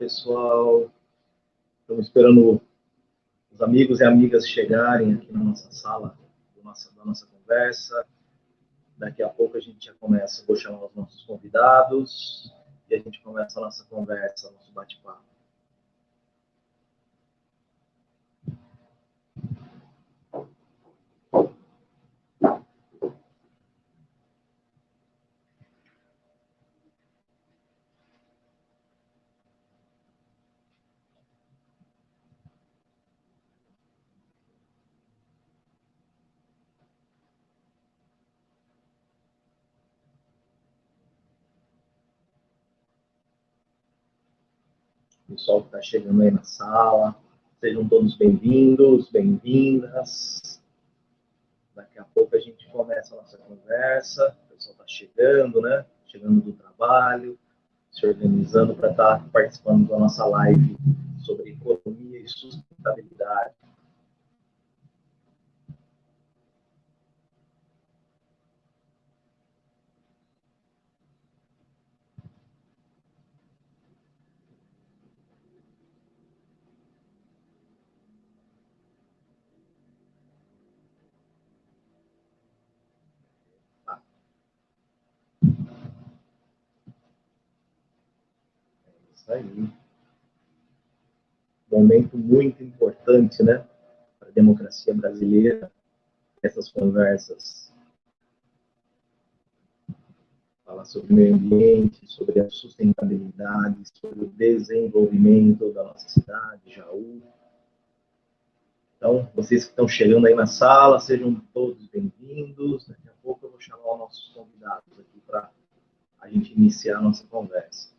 pessoal. Estamos esperando os amigos e amigas chegarem aqui na nossa sala da nossa conversa. Daqui a pouco a gente já começa, vou chamar os nossos convidados e a gente começa a nossa conversa, nosso bate-papo. O pessoal que está chegando aí na sala, sejam todos bem-vindos, bem-vindas. Daqui a pouco a gente começa a nossa conversa. O pessoal está chegando, né? Chegando do trabalho, se organizando para estar participando da nossa live sobre economia e sustentabilidade. Isso aí. Momento muito importante, né, para a democracia brasileira, essas conversas. Falar sobre o meio ambiente, sobre a sustentabilidade, sobre o desenvolvimento da nossa cidade, Jaú. Então, vocês que estão chegando aí na sala, sejam todos bem-vindos. Daqui a pouco eu vou chamar os nossos convidados aqui para a gente iniciar a nossa conversa.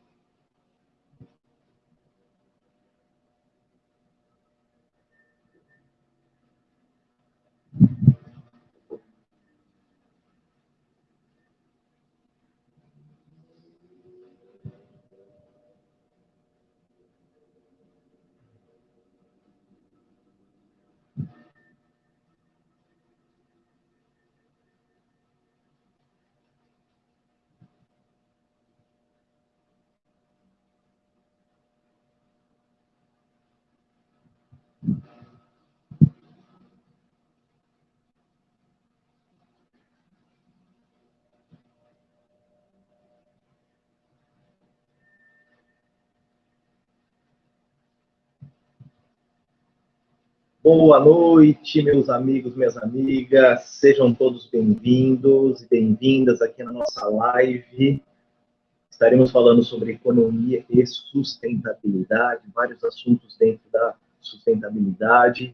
Boa noite, meus amigos, minhas amigas. Sejam todos bem-vindos e bem-vindas aqui na nossa live. Estaremos falando sobre economia e sustentabilidade, vários assuntos dentro da sustentabilidade.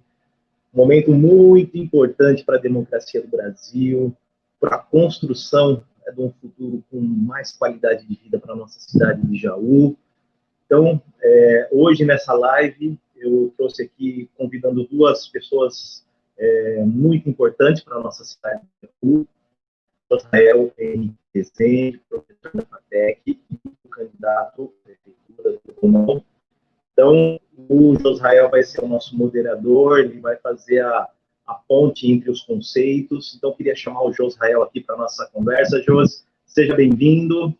Um momento muito importante para a democracia do Brasil, para a construção de um futuro com mais qualidade de vida para a nossa cidade de Jaú. Então, hoje nessa live, eu trouxe aqui convidando duas pessoas muito importantes para a nossa cidade de Jaú, Josrael Henrique Rezende, professor da FATEC e candidato à prefeitura do Romão. Então, o Josrael vai ser o nosso moderador, ele vai fazer a ponte entre os conceitos. Então, queria chamar o Josrael aqui para a nossa conversa. Jos, seja bem-vindo.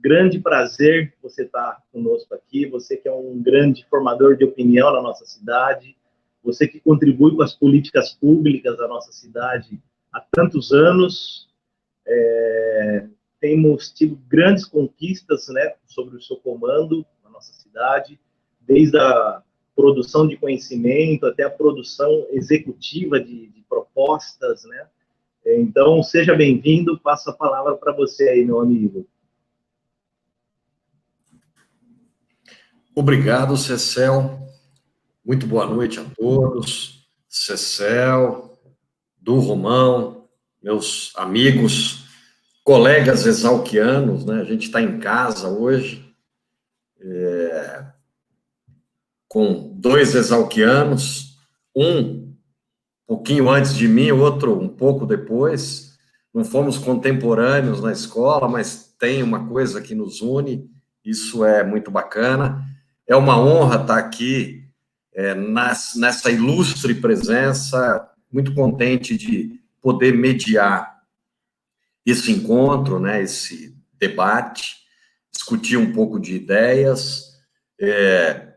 Grande prazer você estar conosco aqui, você que é um grande formador de opinião na nossa cidade, você que contribui com as políticas públicas da nossa cidade há tantos anos. Temos tido grandes conquistas, né, sobre o seu comando na nossa cidade, desde a produção de conhecimento até a produção executiva de propostas, né? Então, seja bem-vindo, passo a palavra para você aí, meu amigo. Obrigado, Cecel. Muito boa noite a todos. Cecel, do Romão, meus amigos, colegas exalquianos, né? A gente está em casa hoje, com dois exalquianos, um pouquinho antes de mim, outro um pouco depois. Não fomos contemporâneos na escola, mas tem uma coisa que nos une, isso é muito bacana. É uma honra estar aqui nessa ilustre presença, muito contente de poder mediar esse encontro, né, esse debate. discutir um pouco de ideias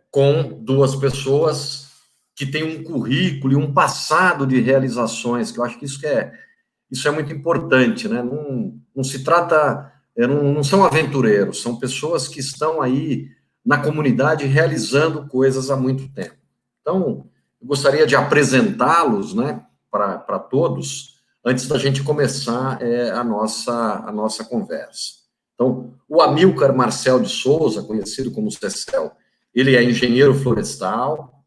com duas pessoas que têm um currículo e um passado de realizações, que eu acho que isso é muito importante, né? Não se trata, não são aventureiros, são pessoas que estão aí na comunidade realizando coisas há muito tempo. Então, eu gostaria de apresentá-los, né, para todos, antes da gente começar a nossa conversa. Então, o Amilcar Marcel de Souza, conhecido como Cecel, ele é engenheiro florestal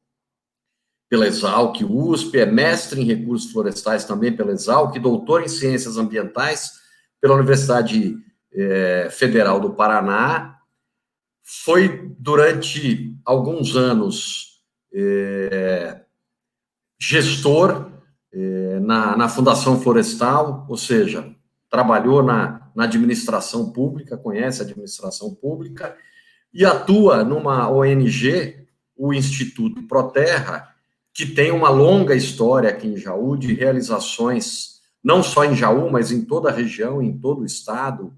pela Exalc USP, é mestre em recursos florestais também pela Exalc, doutor em ciências ambientais pela Universidade Federal do Paraná, foi durante alguns anos gestor na Fundação Florestal, ou seja, trabalhou na administração pública, conhece a administração pública, e atua numa ONG, o Instituto Proterra, que tem uma longa história aqui em Jaú de realizações, não só em Jaú, mas em toda a região, em todo o estado.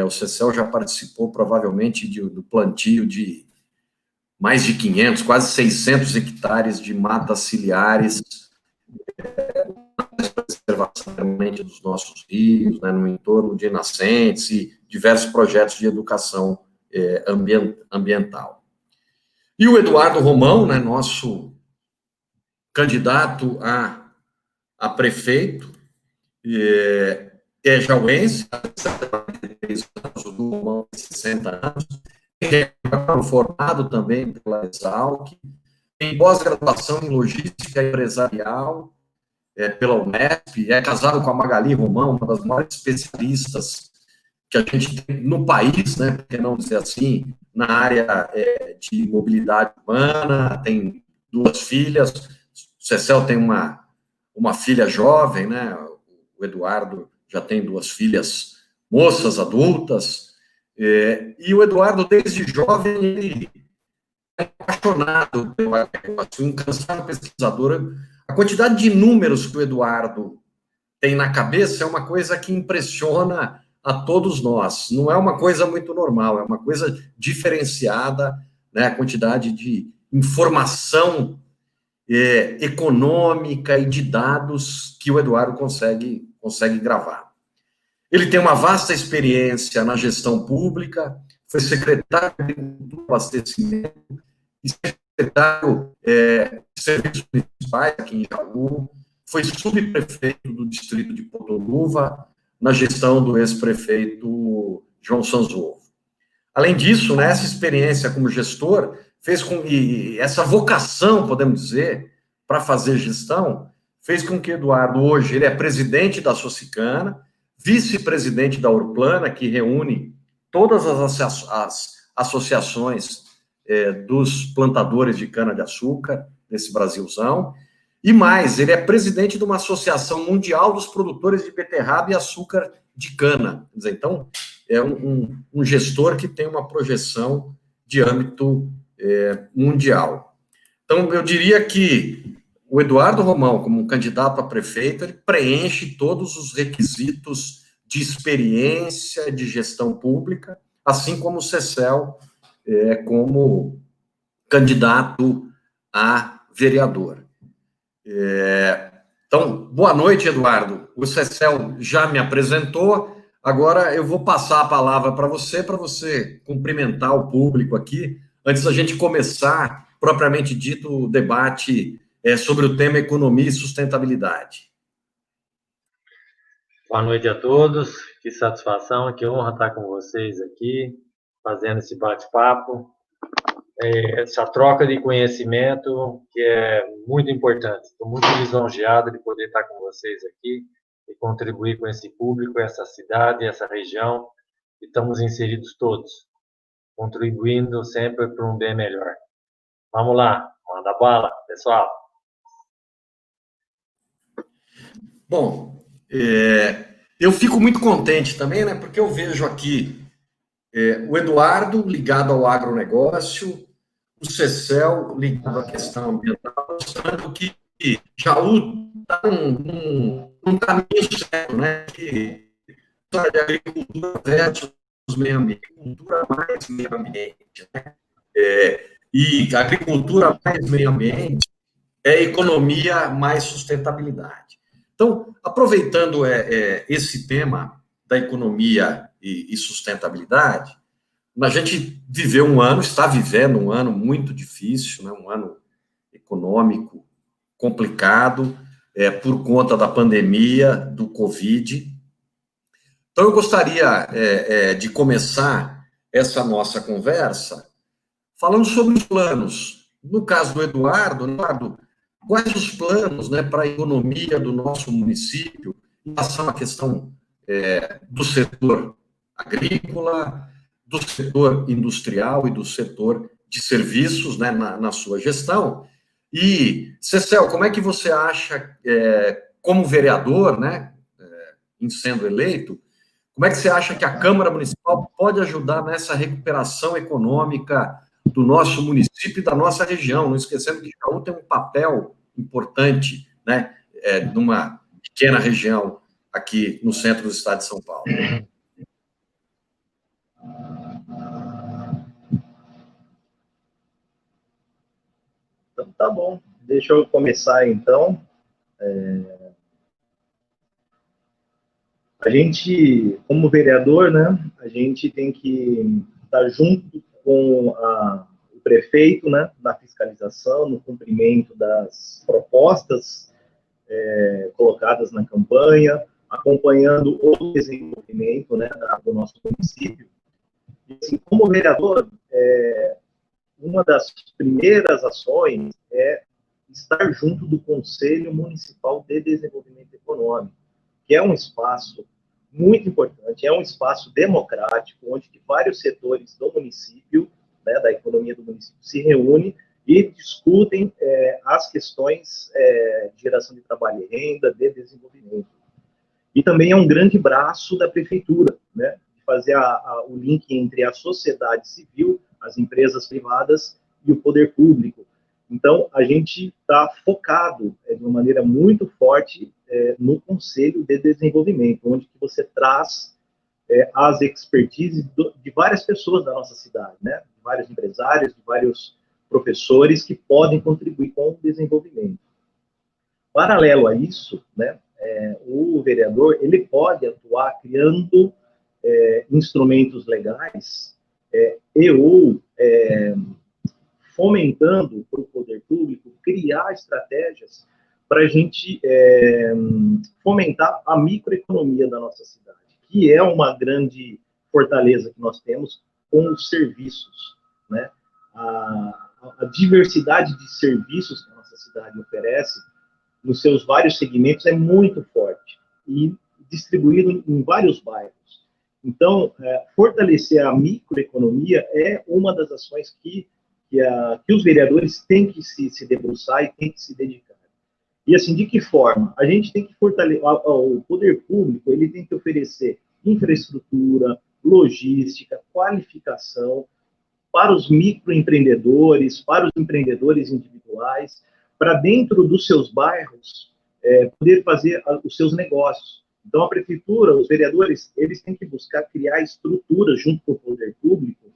O Cecel já participou, provavelmente, do plantio de mais de 500, quase 600 hectares de matas ciliares, preservação permanente dos nossos rios, né, no entorno de nascentes e diversos projetos de educação ambiental. E o Eduardo Romão, né, nosso candidato a prefeito, é jauense, 73 anos, o Romão tem 60 anos, é formado também pela Exalc, tem pós-graduação em logística empresarial pela Unesp, é casado com a Magali Romão, uma das maiores especialistas que a gente tem no país, né, por que não dizer assim, na área de mobilidade urbana, tem 2 filhas, o Cecel tem uma filha jovem, né, o Eduardo já tem 2 filhas moças, adultas, e o Eduardo, desde jovem, ele é apaixonado pelo agronegócio, um incansável pesquisador. A quantidade de números que o Eduardo tem na cabeça é uma coisa que impressiona a todos nós. Não é uma coisa muito normal, é uma coisa diferenciada, né? A quantidade de informação econômica e de dados que o Eduardo consegue gravar. Ele tem uma vasta experiência na gestão pública, foi secretário de Agricultura e Abastecimento e secretário de Serviços Municipais aqui em Jaú, foi subprefeito do distrito de Potoluva, na gestão do ex-prefeito João Sanzovo. Além disso, né, essa experiência como gestor fez com que essa vocação, podemos dizer, para fazer gestão, fez com que Eduardo, hoje, ele é presidente da Socicana, vice-presidente da Urplana, que reúne todas as associações dos plantadores de cana-de-açúcar desse Brasilzão, e mais, ele é presidente de uma associação mundial dos produtores de beterraba e açúcar de cana. Quer dizer, então, é um gestor que tem uma projeção de âmbito mundial. Então, eu diria que o Eduardo Romão, como um candidato a prefeito, ele preenche todos os requisitos de experiência, de gestão pública, assim como o Cecel, como candidato a vereador. Então, boa noite, Eduardo. O Cecel já me apresentou, agora eu vou passar a palavra para você cumprimentar o público aqui, antes da gente começar, propriamente dito, o debate sobre o tema economia e sustentabilidade. Boa noite a todos, que satisfação, que honra estar com vocês aqui, fazendo esse bate-papo, essa troca de conhecimento que é muito importante. Estou muito lisonjeado de poder estar com vocês aqui e contribuir com esse público, essa cidade, essa região, que estamos inseridos todos, contribuindo sempre para um bem melhor. Vamos lá, manda bala, pessoal. Bom, eu fico muito contente também, né, porque eu vejo aqui o Eduardo ligado ao agronegócio, o Cecel ligado à questão ambiental, mostrando que Jaú está num caminho certo, né, que a história de agricultura versus meio ambiente, agricultura mais meio ambiente, né? E agricultura mais meio ambiente é economia mais sustentabilidade. Então, aproveitando esse tema da economia e sustentabilidade, a gente viveu um ano, está vivendo um ano muito difícil, né? Um ano econômico complicado, por conta da pandemia, do Covid. Então, eu gostaria de começar essa nossa conversa falando sobre os planos. No caso do Eduardo, quais os planos, né, para a economia do nosso município em relação à questão do setor agrícola, do setor industrial e do setor de serviços, né, na sua gestão? E, Cecel, como é que você acha, como vereador, né, em sendo eleito, como é que você acha que a Câmara Municipal pode ajudar nessa recuperação econômica do nosso município e da nossa região? Não esquecendo que Jaú tem um papel importante, né, numa pequena região aqui no centro do estado de São Paulo. Então, tá bom. Deixa eu começar, então. A gente, como vereador, né, a gente tem que estar junto com o prefeito, né, na fiscalização, no cumprimento das propostas colocadas na campanha, acompanhando o desenvolvimento, né, do nosso município. E, assim, como vereador, uma das primeiras ações é estar junto do Conselho Municipal de Desenvolvimento Econômico, que é um espaço muito importante, é um espaço democrático, onde vários setores do município, né, da economia do município, se reúnem e discutem as questões de geração de trabalho e renda, de desenvolvimento. E também é um grande braço da prefeitura, né, de fazer o link entre a sociedade civil, as empresas privadas e o poder público. Então, a gente está focado de uma maneira muito forte no Conselho de Desenvolvimento, onde que você traz as expertises de várias pessoas da nossa cidade, né? De vários empresários, de vários professores que podem contribuir com o desenvolvimento. Paralelo a isso, né, o vereador ele pode atuar criando instrumentos legais ou fomentando para o poder público criar estratégias para a gente fomentar a microeconomia da nossa cidade, que é uma grande fortaleza que nós temos com os serviços, né? A diversidade de serviços que a nossa cidade oferece nos seus vários segmentos é muito forte e distribuído em vários bairros. Então, fortalecer a microeconomia é uma das ações que os vereadores têm que se debruçar e têm que se dedicar. E assim, de que forma? A gente tem que fortalecer, o poder público, ele tem que oferecer infraestrutura, logística, qualificação para os microempreendedores, para os empreendedores individuais, para dentro dos seus bairros, poder fazer os seus negócios. Então, a prefeitura, os vereadores, eles têm que buscar criar estruturas junto com o poder público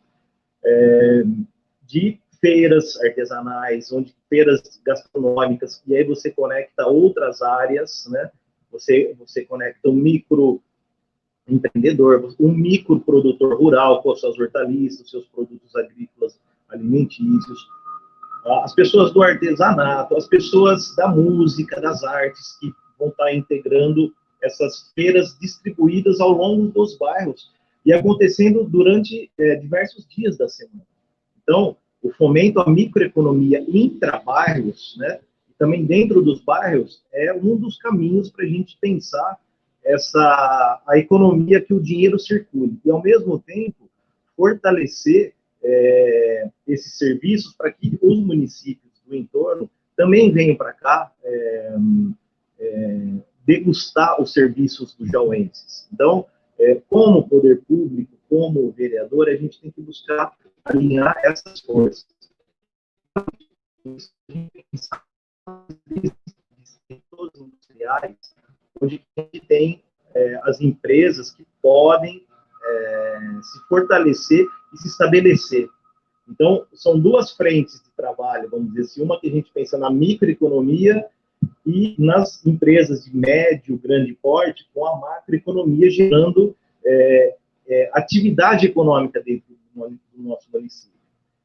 de feiras artesanais, feiras gastronômicas, e aí você conecta outras áreas, né? Você conecta um microempreendedor, um microprodutor rural com as suas hortaliças, seus produtos agrícolas alimentícios, as pessoas do artesanato, as pessoas da música, das artes, que vão estar integrando essas feiras distribuídas ao longo dos bairros e acontecendo durante diversos dias da semana. Então, o fomento à microeconomia intra-bairros, né, e também dentro dos bairros, é um dos caminhos para a gente pensar a economia que o dinheiro circule. E, ao mesmo tempo, fortalecer esses serviços para que os municípios do entorno também venham para cá degustar os serviços dos jauenses. Então, como poder público, como vereador, a gente tem que buscar alinhar essas forças. Setores industriais, onde a gente tem as empresas que podem se fortalecer e se estabelecer. Então, são duas frentes de trabalho, vamos dizer assim, uma que a gente pensa na microeconomia e nas empresas de médio, grande porte, com a macroeconomia gerando atividade econômica dentro do nosso município.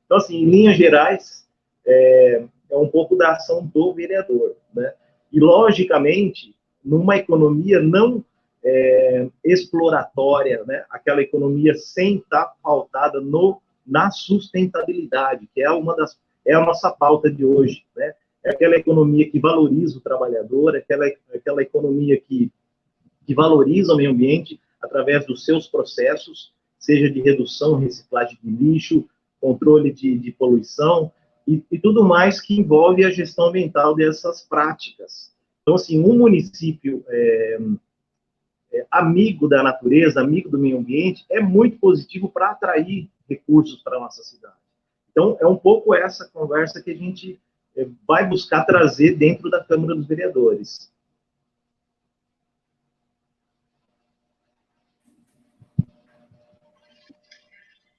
Então, assim, em linhas gerais, é um pouco da ação do vereador, né? E, logicamente, numa economia não exploratória, né? Aquela economia sem estar pautada na sustentabilidade, que é a nossa pauta de hoje, né? É aquela economia que valoriza o trabalhador, aquela economia que valoriza o meio ambiente através dos seus processos, seja de redução, reciclagem de lixo, controle de poluição e tudo mais que envolve a gestão ambiental dessas práticas. Então, assim, um município amigo da natureza, amigo do meio ambiente, é muito positivo para atrair recursos para a nossa cidade. Então, é um pouco essa conversa que a gente vai buscar trazer dentro da Câmara dos Vereadores.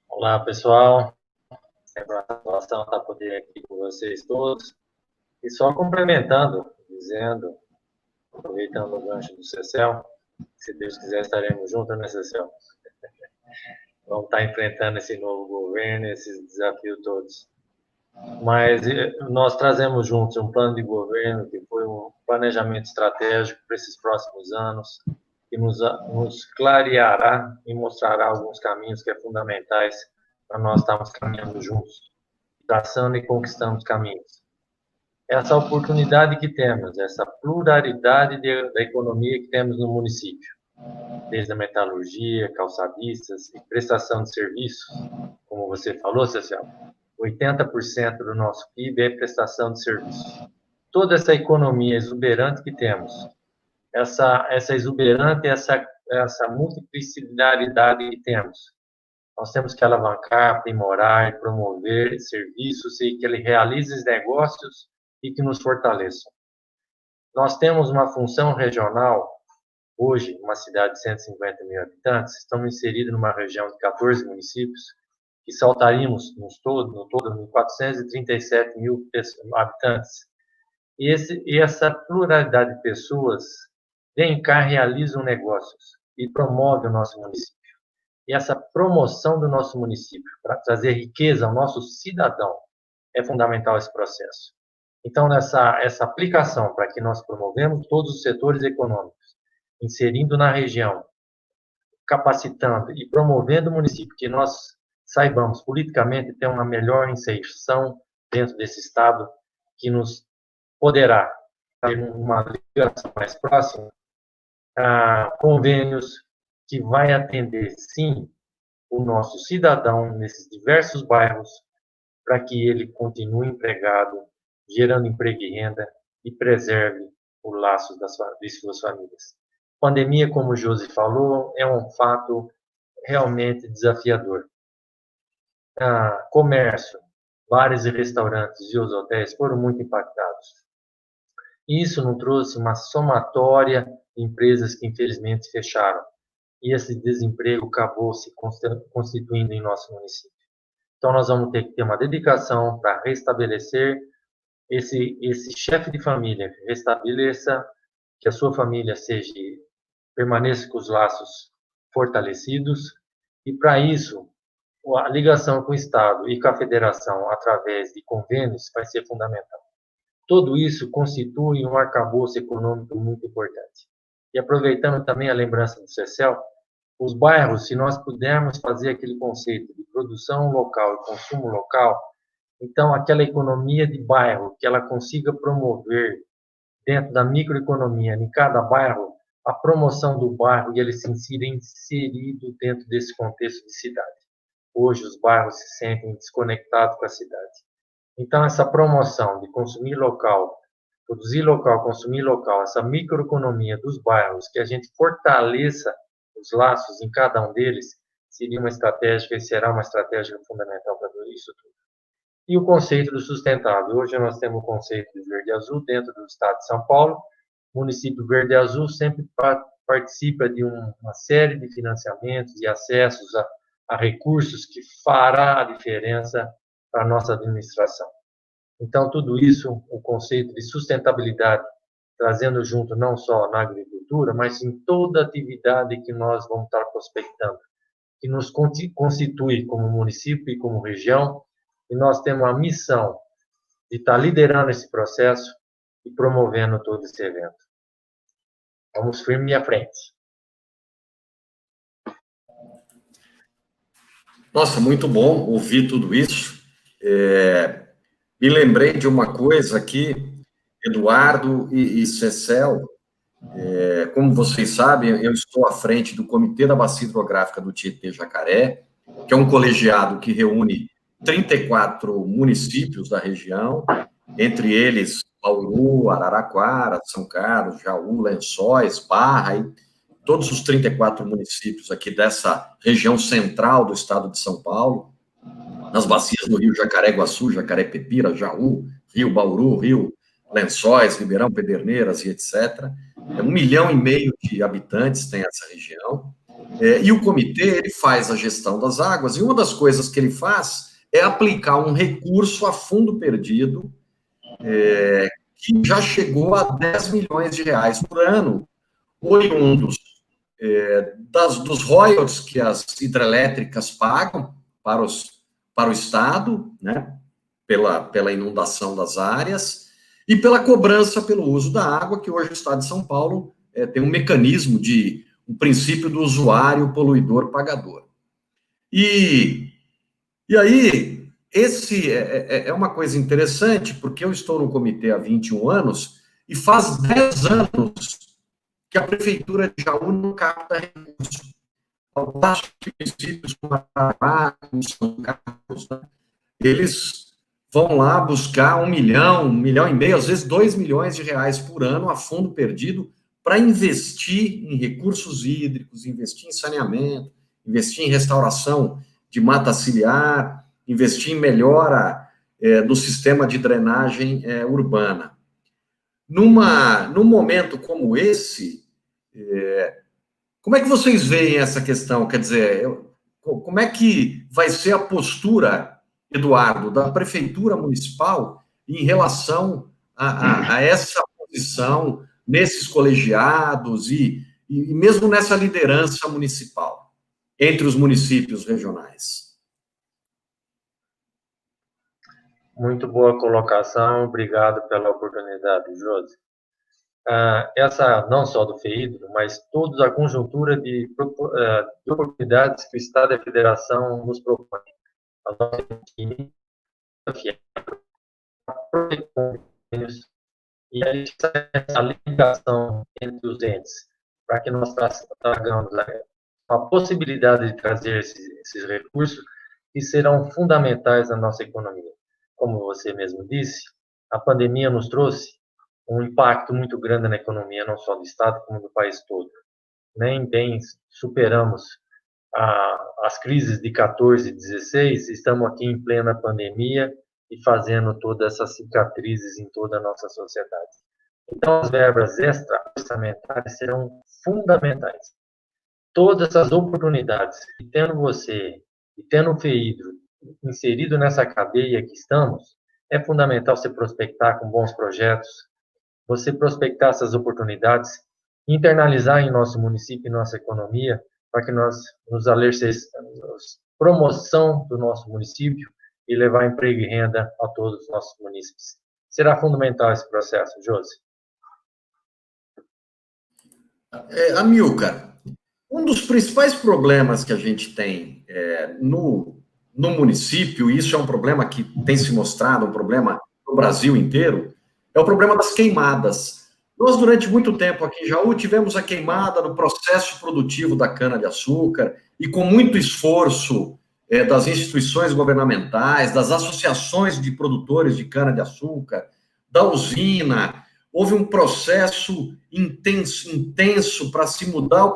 Olá, pessoal. Sempre uma satisfação estar poder aqui com vocês todos. E só complementando, dizendo, aproveitando o gancho do Cecel, se Deus quiser estaremos juntos, né, Cecel? Vamos estar enfrentando esse novo governo, esses desafios todos. Mas nós trazemos juntos um plano de governo que foi um planejamento estratégico para esses próximos anos, que nos clareará e mostrará alguns caminhos que é fundamentais para nós estarmos caminhando juntos, traçando e conquistando caminhos. Essa oportunidade que temos, essa pluralidade da economia que temos no município, desde a metalurgia, calçadistas e prestação de serviços, como você falou, Cecil, 80% do nosso PIB é prestação de serviços. Toda essa economia exuberante que temos, essa exuberante, essa multiplicidade que temos, nós temos que alavancar, aprimorar e promover serviços e que ele realize negócios e que nos fortaleçam. Nós temos uma função regional, hoje, uma cidade de 150 mil habitantes, estamos inseridos numa região de 14 municípios, que saltaríamos no todo, em 437 mil habitantes. E essa pluralidade de pessoas vem cá, realizam negócios e promove o nosso município. E essa promoção do nosso município, para trazer riqueza ao nosso cidadão, é fundamental esse processo. Então, essa aplicação para que nós promovemos todos os setores econômicos, inserindo na região, capacitando e promovendo o município, que nós saibamos politicamente ter uma melhor inserção dentro desse Estado, que nos poderá ter uma ligação mais próxima, convênios que vai atender, sim, o nosso cidadão nesses diversos bairros, para que ele continue empregado, gerando emprego e renda e preserve o laço de suas famílias. Pandemia, como o Josi falou, é um fato realmente desafiador. Comércio, bares e restaurantes e os hotéis foram muito impactados. Isso nos trouxe uma somatória de empresas que infelizmente fecharam. E esse desemprego acabou se constituindo em nosso município. Então, nós vamos ter que ter uma dedicação para restabelecer esse chefe de família, restabeleça, que a sua família permaneça com os laços fortalecidos, e para isso, a ligação com o Estado e com a Federação, através de convênios, vai ser fundamental. Tudo isso constitui um arcabouço econômico muito importante. E aproveitando também a lembrança do Cecel, os bairros, se nós pudermos fazer aquele conceito de produção local e consumo local, então aquela economia de bairro, que ela consiga promover dentro da microeconomia, em cada bairro, a promoção do bairro e ele se inserido dentro desse contexto de cidade. Hoje os bairros se sentem desconectados com a cidade. Então essa promoção de consumir local, produzir local, consumir local, essa microeconomia dos bairros, que a gente fortaleça os laços em cada um deles, seria uma estratégia e será uma estratégia fundamental para tudo isso tudo. E o conceito do sustentável. Hoje nós temos o conceito de verde e azul dentro do estado de São Paulo. O município verde e azul sempre participa de uma série de financiamentos e acessos a recursos que fará a diferença para a nossa administração. Então, tudo isso, o conceito de sustentabilidade, trazendo junto não só na agricultura, mas em toda atividade que nós vamos estar prospectando, que nos constitui como município e como região, e nós temos a missão de estar liderando esse processo e promovendo todo esse evento. Vamos firme à frente. Nossa, muito bom ouvir tudo isso. Me lembrei de uma coisa aqui, Eduardo e Cecel. Como vocês sabem, eu estou à frente do Comitê da Bacia Hidrográfica do Tietê-Jacaré, que é um colegiado que reúne 34 municípios da região, entre eles Bauru, Araraquara, São Carlos, Jaú, Lençóis, Barra, e todos os 34 municípios aqui dessa região central do estado de São Paulo, nas bacias do Rio Jacaré-Guaçu, Jacaré-Pepira, Jaú, Rio Bauru, Rio Lençóis, Ribeirão, Pederneiras e etc. 1,5 milhão de habitantes tem essa região. E o comitê, ele faz a gestão das águas, e uma das coisas que ele faz é aplicar um recurso a fundo perdido, que já chegou a 10 milhões de reais por ano, oriundos dos royalties que as hidrelétricas pagam para o Estado, né, pela inundação das áreas, e pela cobrança pelo uso da água, que hoje o Estado de São Paulo tem um mecanismo um princípio do usuário poluidor pagador. E aí, esse é uma coisa interessante, porque eu estou no comitê há 21 anos, e faz 10 anos que a Prefeitura de Jaú não capta recursos. Alguns municípios como Araraquara, como São Carlos, né, eles vão lá buscar 1 milhão, 1,5 milhão, às vezes 2 milhões de reais por ano a fundo perdido para investir em recursos hídricos, investir em saneamento, investir em restauração de mata ciliar, investir em melhora do sistema de drenagem urbana. Num momento como esse, como é que vocês veem essa questão? Quer dizer, como é que vai ser a postura, Eduardo, da Prefeitura Municipal em relação a essa posição nesses colegiados e mesmo nessa liderança municipal, entre os municípios regionais? Muito boa colocação, obrigado pela oportunidade, Josi. Essa, não só do FEHIDRO, mas toda a conjuntura de oportunidades que o Estado e a Federação nos propõem. A nossa equipe, e a ligação entre os entes, para que nós tragamos a possibilidade de trazer esses recursos que serão fundamentais na nossa economia. Como você mesmo disse, a pandemia nos trouxe um impacto muito grande na economia, não só do Estado, como do país todo. Nem bem superamos as crises de 14 e 16, estamos aqui em plena pandemia e fazendo todas essas cicatrizes em toda a nossa sociedade. Então, as verbas extra-orçamentárias serão fundamentais. Todas essas oportunidades, e tendo você, e tendo o FEHIDRO inserido nessa cadeia que estamos, é fundamental você prospectar com bons projetos, você prospectar essas oportunidades, internalizar em nosso município e nossa economia, para que nós nos alercemos promoção do nosso município e levar emprego e renda a todos os nossos munícipes. Será fundamental esse processo, Josi. Amilcar, um dos principais problemas que a gente tem no município, e isso é um problema que tem se mostrado um problema no Brasil inteiro, é o problema das queimadas. Nós, durante muito tempo aqui em Jaú, tivemos a queimada no processo produtivo da cana-de-açúcar, e com muito esforço das instituições governamentais, das associações de produtores de cana-de-açúcar, da usina, houve um processo intenso para se mudar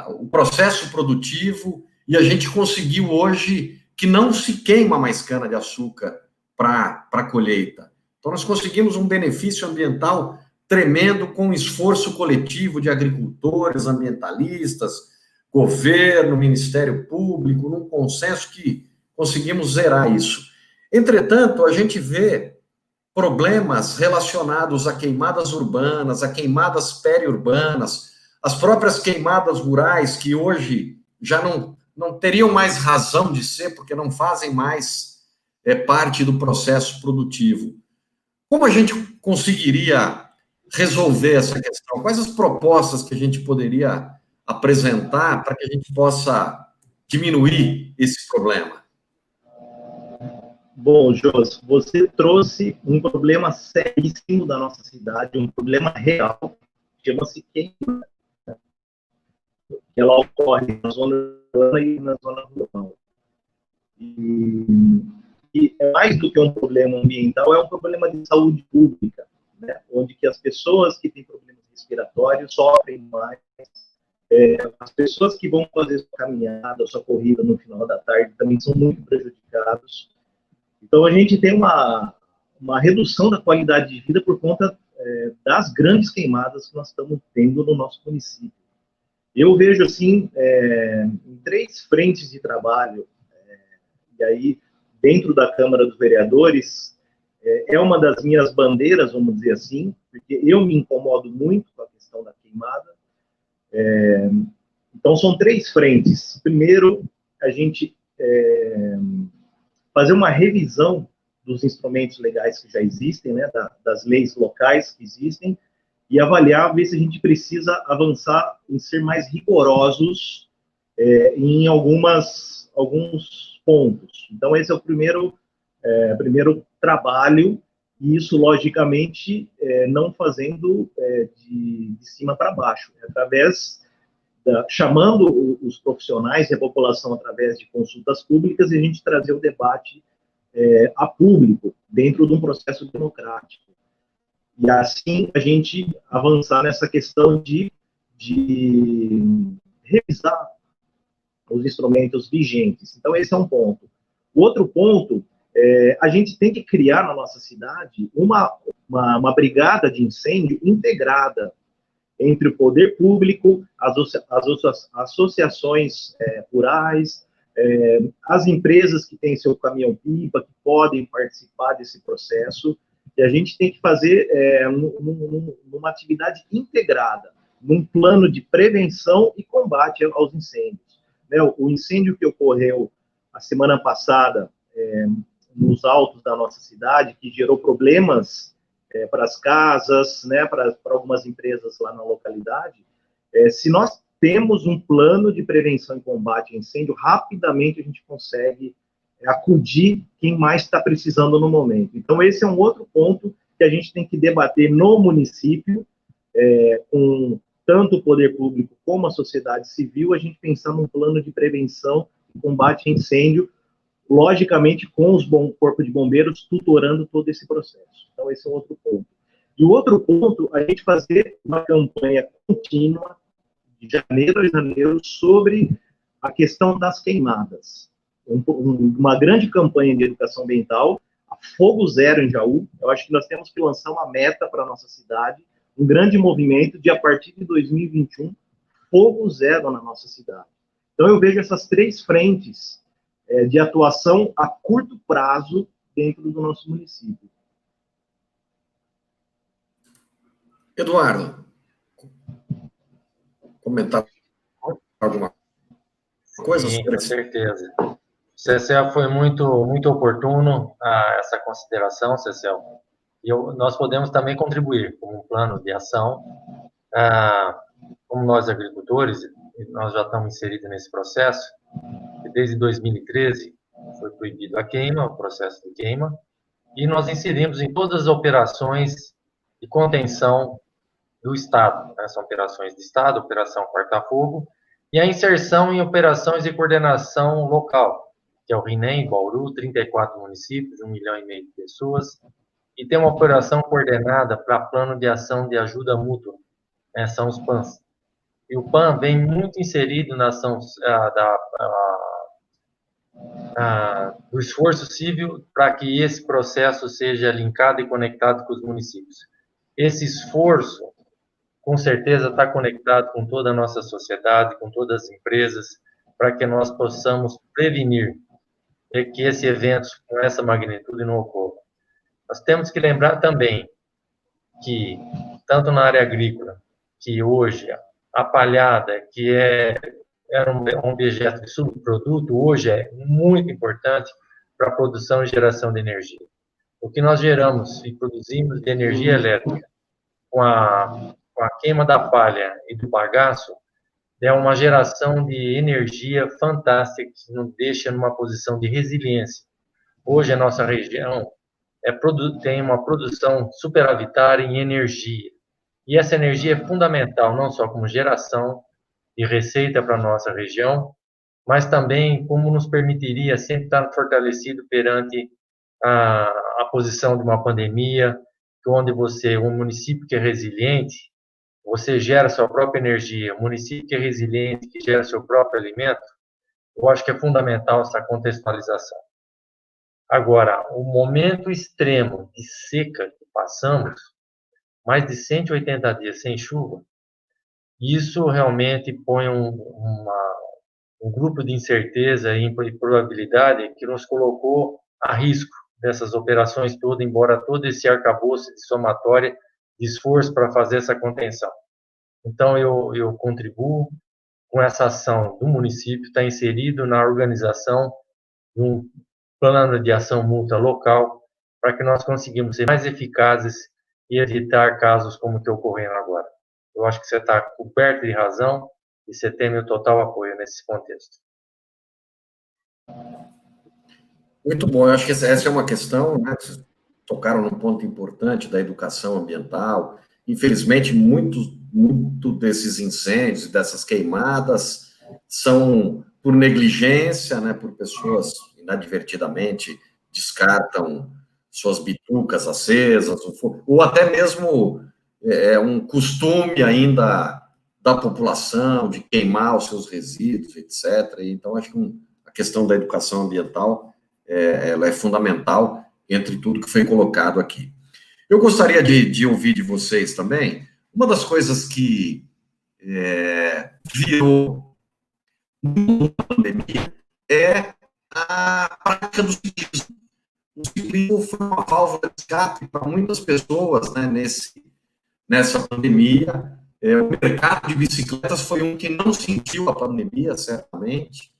o processo produtivo, e a gente conseguiu hoje que não se queima mais cana-de-açúcar para a colheita. Então, nós conseguimos um benefício ambiental tremendo com o esforço coletivo de agricultores, ambientalistas, governo, Ministério Público, num consenso que conseguimos zerar isso. Entretanto, a gente vê problemas relacionados a queimadas urbanas, a queimadas periurbanas, as próprias queimadas rurais, que hoje já não teriam mais razão de ser, porque não fazem mais parte do processo produtivo. Como a gente conseguiria resolver essa questão? Quais as propostas que a gente poderia apresentar para que a gente possa diminuir esse problema? Bom, Jos, você trouxe um problema seríssimo da nossa cidade, um problema real, chama-se queima. Ela ocorre na zona urbana e na zona rural. E é mais do que um problema ambiental, é um problema de saúde pública, né? Onde que as pessoas que têm problemas respiratórios sofrem mais, as pessoas que vão fazer sua caminhada, sua corrida no final da tarde também são muito prejudicados. Então, a gente tem uma redução da qualidade de vida por conta das grandes queimadas que nós estamos tendo no nosso município. Eu vejo, assim, em 3 frentes de trabalho, e aí, dentro da Câmara dos Vereadores, é uma das minhas bandeiras, vamos dizer assim, porque eu me incomodo muito com a questão da queimada. Então, são 3 frentes. Primeiro, a gente fazer uma revisão dos instrumentos legais que já existem, né, das leis locais que existem, e avaliar, ver se a gente precisa avançar em ser mais rigorosos em alguns pontos. Então, esse é o primeiro trabalho, e isso, logicamente, não fazendo de cima para baixo, através chamando os profissionais e a população através de consultas públicas e a gente trazer o debate a público, dentro de um processo democrático. E assim a gente avançar nessa questão de revisar os instrumentos vigentes. Então, esse é um ponto. O outro ponto, a gente tem que criar na nossa cidade uma brigada de incêndio integrada entre o poder público, as associações rurais, as empresas que têm seu caminhão-pipa, que podem participar desse processo, e a gente tem que fazer numa atividade integrada, num plano de prevenção e combate aos incêndios. O incêndio que ocorreu a semana passada nos altos da nossa cidade, que gerou problemas para as casas, né, para algumas empresas lá na localidade, se nós temos um plano de prevenção e combate a incêndio, rapidamente a gente consegue acudir quem mais está precisando no momento. Então, esse é um outro ponto que a gente tem que debater no município, com tanto o poder público como a sociedade civil, a gente pensar num plano de prevenção e combate a incêndio, logicamente com os corpos de bombeiros tutorando todo esse processo. Então, esse é um outro ponto. E o outro ponto, a gente fazer uma campanha contínua, de janeiro a janeiro, sobre a questão das queimadas. Uma grande campanha de educação ambiental, a Fogo Zero em Jaú. Eu acho que nós temos que lançar uma meta para a nossa cidade, um grande movimento de, a partir de 2021, Fogo Zero na nossa cidade. Então, eu vejo essas 3 frentes de atuação a curto prazo dentro do nosso município. Eduardo, comentar alguma coisa? Sim, com certeza. Cecel, foi muito oportuno essa consideração, Cecel. E nós podemos também contribuir com um plano de ação. Como nós, agricultores, nós já estamos inseridos nesse processo. Desde 2013 foi proibido a queima, o processo de queima, e nós inserimos em todas as operações de contenção do Estado, né? São operações de Estado, Operação Corta-Fogo, e a inserção em operações de coordenação local, que é o RINEM, Bauru, 34 municípios, 1,5 milhão de pessoas, e tem uma operação coordenada para plano de ação de ajuda mútua, né? São os PANs. E o PAN vem muito inserido na ação do esforço civil para que esse processo seja linkado e conectado com os municípios. Esse esforço com certeza está conectado com toda a nossa sociedade, com todas as empresas, para que nós possamos prevenir que esses eventos com essa magnitude não ocorram. Nós temos que lembrar também que, tanto na área agrícola, que hoje a palhada, que era um objeto de subproduto, hoje é muito importante para a produção e geração de energia. O que nós geramos e produzimos de energia elétrica com a queima da palha e do bagaço é uma geração de energia fantástica que nos deixa numa posição de resiliência. Hoje a nossa região tem uma produção superavitária em energia. E essa energia é fundamental, não só como geração de receita para a nossa região, mas também como nos permitiria sempre estar fortalecido perante a posição de uma pandemia, onde um município que é resiliente, você gera sua própria energia, um município que é resiliente, que gera seu próprio alimento, eu acho que é fundamental essa contextualização. Agora, o momento extremo de seca que passamos, mais de 180 dias sem chuva, isso realmente põe um grupo de incerteza e probabilidade que nos colocou a risco dessas operações todas, embora todo esse arcabouço de somatória de esforço para fazer essa contenção. Então, eu contribuo com essa ação do município, está inserido na organização de um plano de ação mútua local, para que nós conseguimos ser mais eficazes e evitar casos como o que ocorreram agora. Eu acho que você está coberto de razão e você tem meu total apoio nesse contexto. Muito bom, eu acho que essa é uma questão, né? Vocês tocaram num ponto importante da educação ambiental. Infelizmente, muito desses incêndios e dessas queimadas são por negligência, né? Por pessoas inadvertidamente descartam suas bitucas acesas, ou até mesmo um costume ainda da população de queimar os seus resíduos, etc. Então, acho que a questão da educação ambiental ela é fundamental entre tudo que foi colocado aqui. Eu gostaria de ouvir de vocês também, uma das coisas que virou na pandemia é a prática do ciclismo. O ciclismo foi uma válvula de escape para muitas pessoas, né, nessa pandemia. O mercado de bicicletas foi um que não sentiu a pandemia, certamente.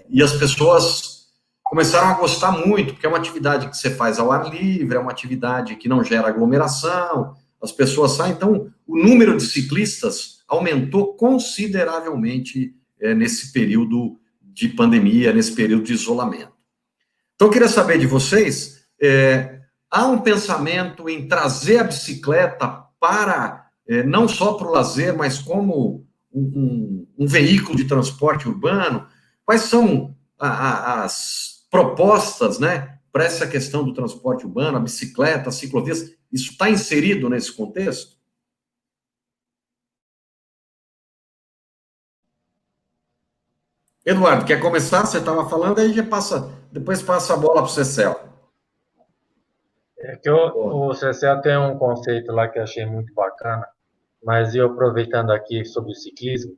E as pessoas começaram a gostar muito, porque é uma atividade que você faz ao ar livre, é uma atividade que não gera aglomeração, as pessoas saem. Então, o número de ciclistas aumentou consideravelmente nesse período de pandemia, nesse período de isolamento. Então, eu queria saber de vocês, há um pensamento em trazer a bicicleta para, não só para o lazer, mas como um veículo de transporte urbano? Quais são as propostas, né, para essa questão do transporte urbano, a bicicleta, as ciclovias? Isso está inserido nesse contexto? Eduardo, quer começar? Você estava falando, aí depois passa a bola para o Cecel. O Cecel tem um conceito lá que eu achei muito bacana, mas eu aproveitando aqui sobre o ciclismo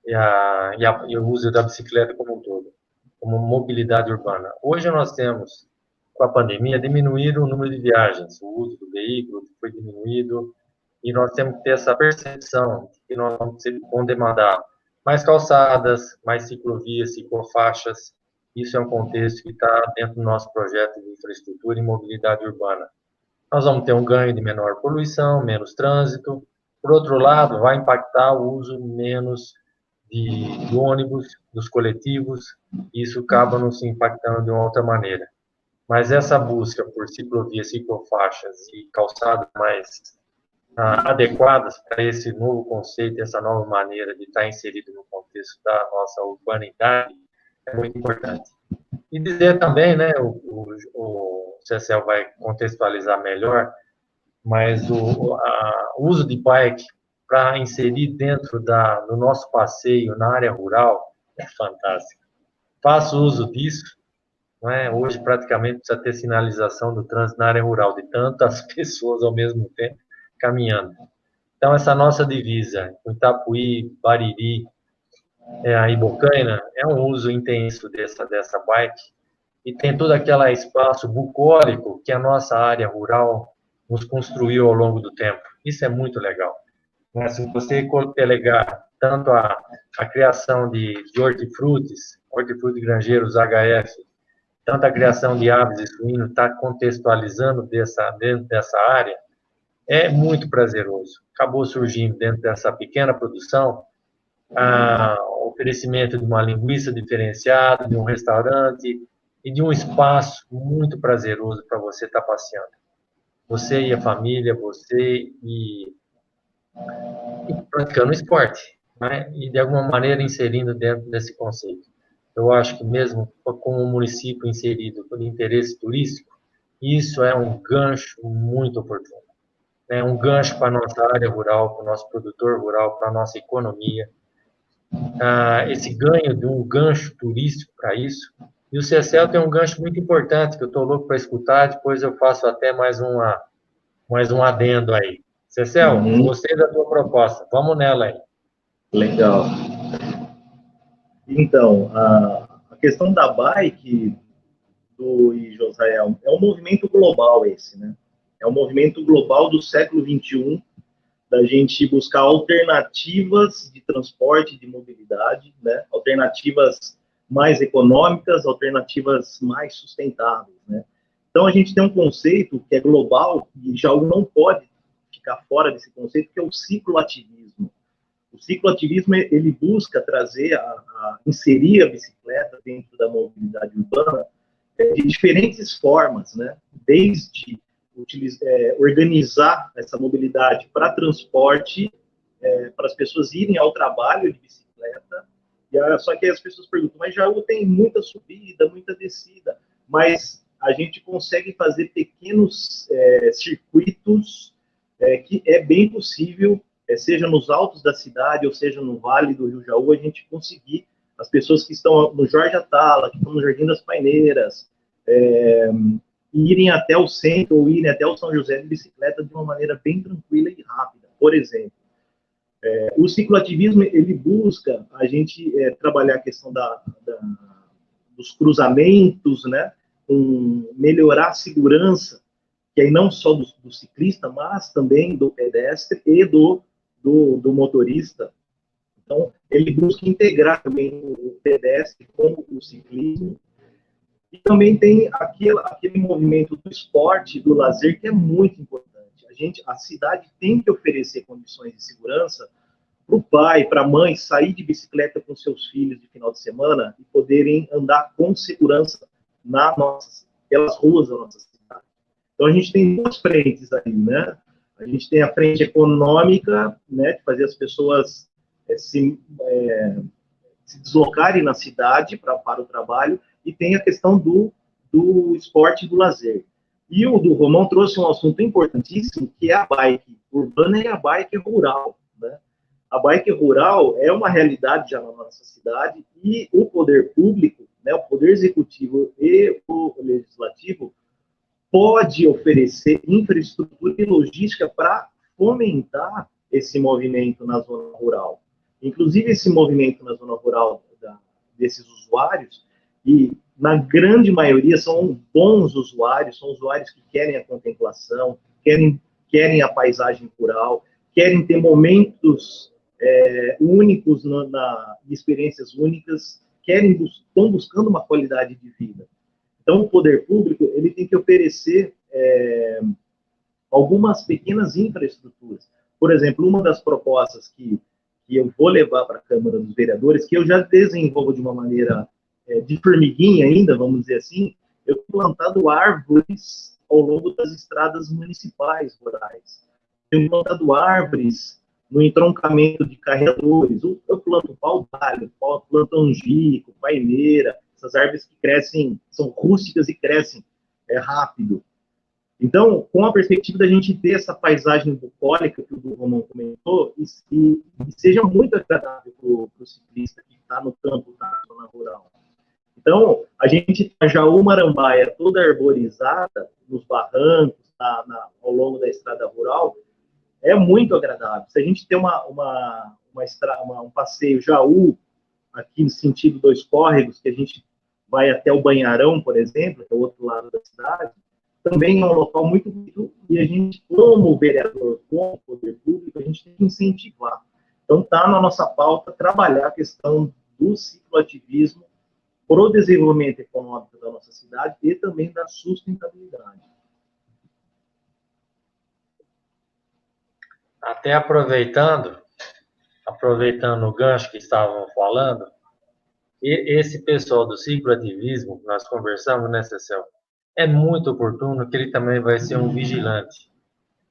e o uso da bicicleta como um todo, como mobilidade urbana. Hoje nós temos, com a pandemia, diminuído o número de viagens, o uso do veículo foi diminuído, e nós temos que ter essa percepção de que nós vamos demandar mais calçadas, mais ciclovias, ciclofaixas. Isso é um contexto que está dentro do nosso projeto de infraestrutura e mobilidade urbana. Nós vamos ter um ganho de menor poluição, menos trânsito. Por outro lado, vai impactar o uso menos de ônibus, dos coletivos, e isso acaba nos impactando de uma outra maneira. Mas essa busca por ciclovias, ciclofaixas e calçadas mais adequadas para esse novo conceito, essa nova maneira de estar inserido no contexto da nossa urbanidade é muito importante. E dizer também, né, o Cecel vai contextualizar melhor, mas o uso de bike para inserir dentro do nosso passeio na área rural é fantástico. Faço uso disso, não é? Hoje praticamente precisa ter sinalização do trânsito na área rural, de tantas pessoas ao mesmo tempo caminhando. Então, essa nossa divisa, com Itapuí, Bariri, a Ibocaina, é um uso intenso dessa bike, e tem todo aquele espaço bucólico que a nossa área rural nos construiu ao longo do tempo. Isso é muito legal. Se você delegar tanto a criação de hortifrutis grangeiros HF, tanto a criação de aves e suínos, está contextualizando dentro dessa área, é muito prazeroso. Acabou surgindo dentro dessa pequena produção o oferecimento de uma linguiça diferenciada, de um restaurante e de um espaço muito prazeroso para você estar passeando. Você e a família, você e praticando esporte, né? E de alguma maneira inserindo dentro desse conceito. Eu acho que mesmo com o município inserido por interesse turístico, isso é um gancho muito oportuno. É um gancho para a nossa área rural, para o nosso produtor rural, para a nossa economia. Esse ganho de um gancho turístico para isso. E o CCL tem um gancho muito importante, que eu estou louco para escutar, depois eu faço até mais um adendo aí. Cecel, gostei da tua proposta. Vamos nela aí. Legal. Então, a questão da bike do Josael é um movimento global esse, né? É um movimento global do século XXI, da gente buscar alternativas de transporte, de mobilidade, né? Alternativas mais econômicas, alternativas mais sustentáveis, né? Então, a gente tem um conceito que é global e já não pode ficar fora desse conceito, que é o cicloativismo. O cicloativismo, ele busca trazer, inserir a bicicleta dentro da mobilidade urbana de diferentes formas, né? Desde organizar essa mobilidade para transporte, para as pessoas irem ao trabalho de bicicleta, só que as pessoas perguntam, mas Jaú tem muita subida, muita descida, mas a gente consegue fazer pequenos circuitos que é bem possível, seja nos altos da cidade, ou seja no Vale do Rio Jaú, a gente conseguir, as pessoas que estão no Jorge Atala, que estão no Jardim das Paineiras, irem até o centro ou irem até o São José de bicicleta de uma maneira bem tranquila e rápida. Por exemplo, o cicloativismo, ele busca a gente trabalhar a questão dos cruzamentos, né, melhorar a segurança, que aí não só do ciclista, mas também do pedestre e do motorista. Então, ele busca integrar também o pedestre com o ciclismo. E também tem aquele movimento do esporte, do lazer, que é muito importante. A cidade tem que oferecer condições de segurança para o pai, para a mãe sair de bicicleta com seus filhos de final de semana e poderem andar com segurança pelas ruas da nossa cidade. Então, a gente tem duas frentes aí, né? A gente tem a frente econômica, né, de fazer as pessoas se deslocarem na cidade para o trabalho, e tem a questão do esporte e do lazer. E o do Romão trouxe um assunto importantíssimo, que é a bike urbana e a bike rural, né? A bike rural é uma realidade já na nossa cidade, e o poder público, né, o poder executivo e o legislativo pode oferecer infraestrutura e logística para fomentar esse movimento na zona rural. Inclusive, esse movimento na zona rural desses usuários, e na grande maioria são bons usuários, são usuários que querem a contemplação, querem a paisagem rural, querem ter momentos únicos, experiências únicas, estão buscando uma qualidade de vida. Então, o poder público, ele tem que oferecer algumas pequenas infraestruturas. Por exemplo, uma das propostas que eu vou levar para a Câmara dos Vereadores, que eu já desenvolvo de uma maneira de formiguinha ainda, vamos dizer assim, eu tenho plantado árvores ao longo das estradas municipais rurais. Tenho plantado árvores no entroncamento de carreadores. Eu planto pau-d'alho, planto angico, paineira, essas árvores que crescem, são rústicas e crescem rápido. Então, com a perspectiva da gente ter essa paisagem bucólica que o Romão comentou, e seja muito agradável para o ciclista que está no campo, está na zona rural. Então, a gente, a Jaú Marambaia, toda arborizada, nos barrancos, ao longo da estrada rural, é muito agradável. Se a gente tem um passeio Jaú, aqui no sentido Dois Córregos, que a gente vai até o Banharão, por exemplo, que é o outro lado da cidade, também é um local muito bonito, e a gente, como vereador, como poder público, a gente tem que incentivar. Então, está na nossa pauta trabalhar a questão do cicloativismo para o desenvolvimento econômico da nossa cidade e também da sustentabilidade. Até aproveitando o gancho que estavam falando, esse pessoal do cicloativismo, nós conversamos, né, Cecil? É muito oportuno que ele também vai ser um vigilante.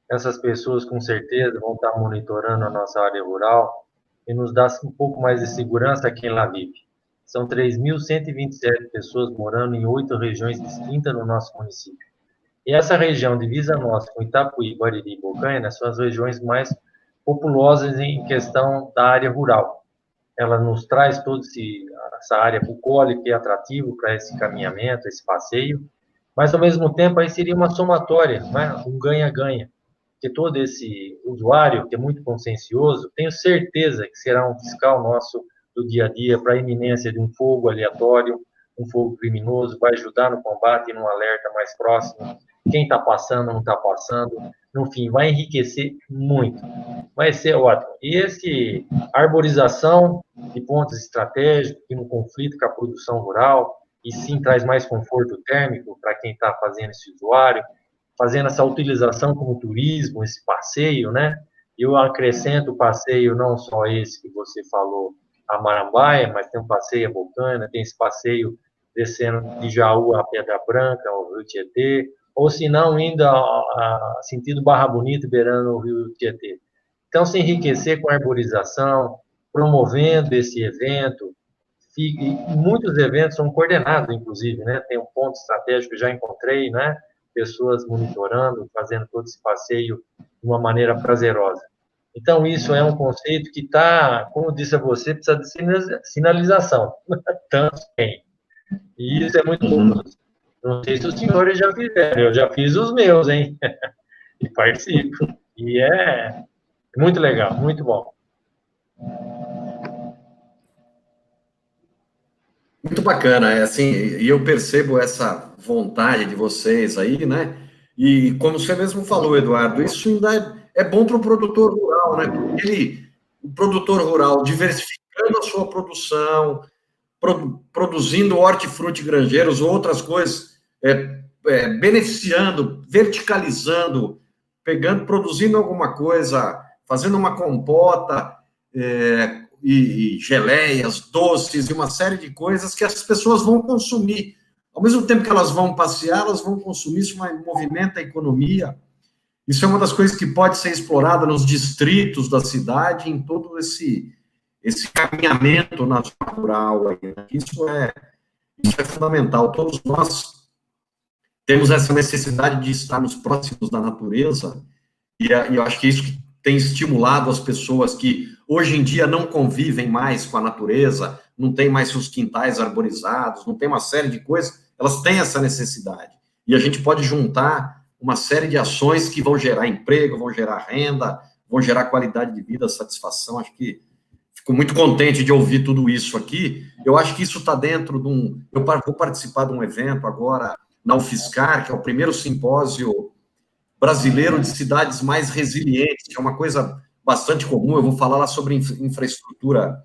Essas pessoas, com certeza, vão estar monitorando a nossa área rural e nos dá um pouco mais de segurança a quem lá vive. São 3.127 pessoas morando em 8 regiões distintas no nosso município. E essa região divisa nossa com Itapuí, Bariri e Bocaina são as regiões mais populosas em questão da área rural. Ela nos traz toda essa área bucólica e atrativo para esse caminhamento, esse passeio, mas ao mesmo tempo aí seria uma somatória, né? Um ganha-ganha, que todo esse usuário, que é muito consciencioso, tenho certeza que será um fiscal nosso do dia a dia para a iminência de um fogo aleatório, um fogo criminoso, vai ajudar no combate e no alerta mais próximo, quem está passando, não está passando, no fim, vai enriquecer muito, vai ser ótimo. E esse arborização de pontos estratégicos, que no conflito com a produção rural, e sim traz mais conforto térmico para quem está fazendo esse usuário, fazendo essa utilização como turismo, esse passeio, né? Eu acrescento o passeio não só esse que você falou, a Marambaia, mas tem um passeio a Bocaina, tem esse passeio descendo de Jaú a Pedra Branca, ao Rio Tietê, ou se não, indo a sentido Barra Bonita, beirando o Rio Tietê. Então, se enriquecer com a arborização, promovendo esse evento, e muitos eventos são coordenados, inclusive, né? Tem um ponto estratégico que já encontrei, né? Pessoas monitorando, fazendo todo esse passeio de uma maneira prazerosa. Então, isso é um conceito que está, como eu disse a você, precisa de sinalização. Tanto tem. E isso é muito bom. Não sei se os senhores já fizeram, eu já fiz os meus, hein? E participo. E é muito legal, muito bom. Muito bacana, é assim, e eu percebo essa vontade de vocês aí, né? E como você mesmo falou, Eduardo, isso ainda é bom para o produtor rural, né? Porque o produtor rural diversificando a sua produção, produzindo hortifruti granjeiros ou outras coisas, beneficiando, verticalizando, produzindo alguma coisa, fazendo uma compota, e geleias, doces e uma série de coisas que as pessoas vão consumir. Ao mesmo tempo que elas vão passear, elas vão consumir, isso movimenta a economia. Isso é uma das coisas que pode ser explorada nos distritos da cidade, em todo esse caminhamento na zona rural. Aí, né? Isso é fundamental. Todos nós temos essa necessidade de estarmos próximos da natureza, e eu acho que isso tem estimulado as pessoas que hoje em dia não convivem mais com a natureza, não tem mais seus quintais arborizados, não tem uma série de coisas, elas têm essa necessidade. E a gente pode juntar uma série de ações que vão gerar emprego, vão gerar renda, vão gerar qualidade de vida, satisfação. Acho que fico muito contente de ouvir tudo isso aqui. Eu acho que isso está dentro de um... Eu vou participar de um evento agora na UFSCar, que é o primeiro simpósio brasileiro de cidades mais resilientes, que é uma coisa bastante comum. Eu vou falar lá sobre infraestrutura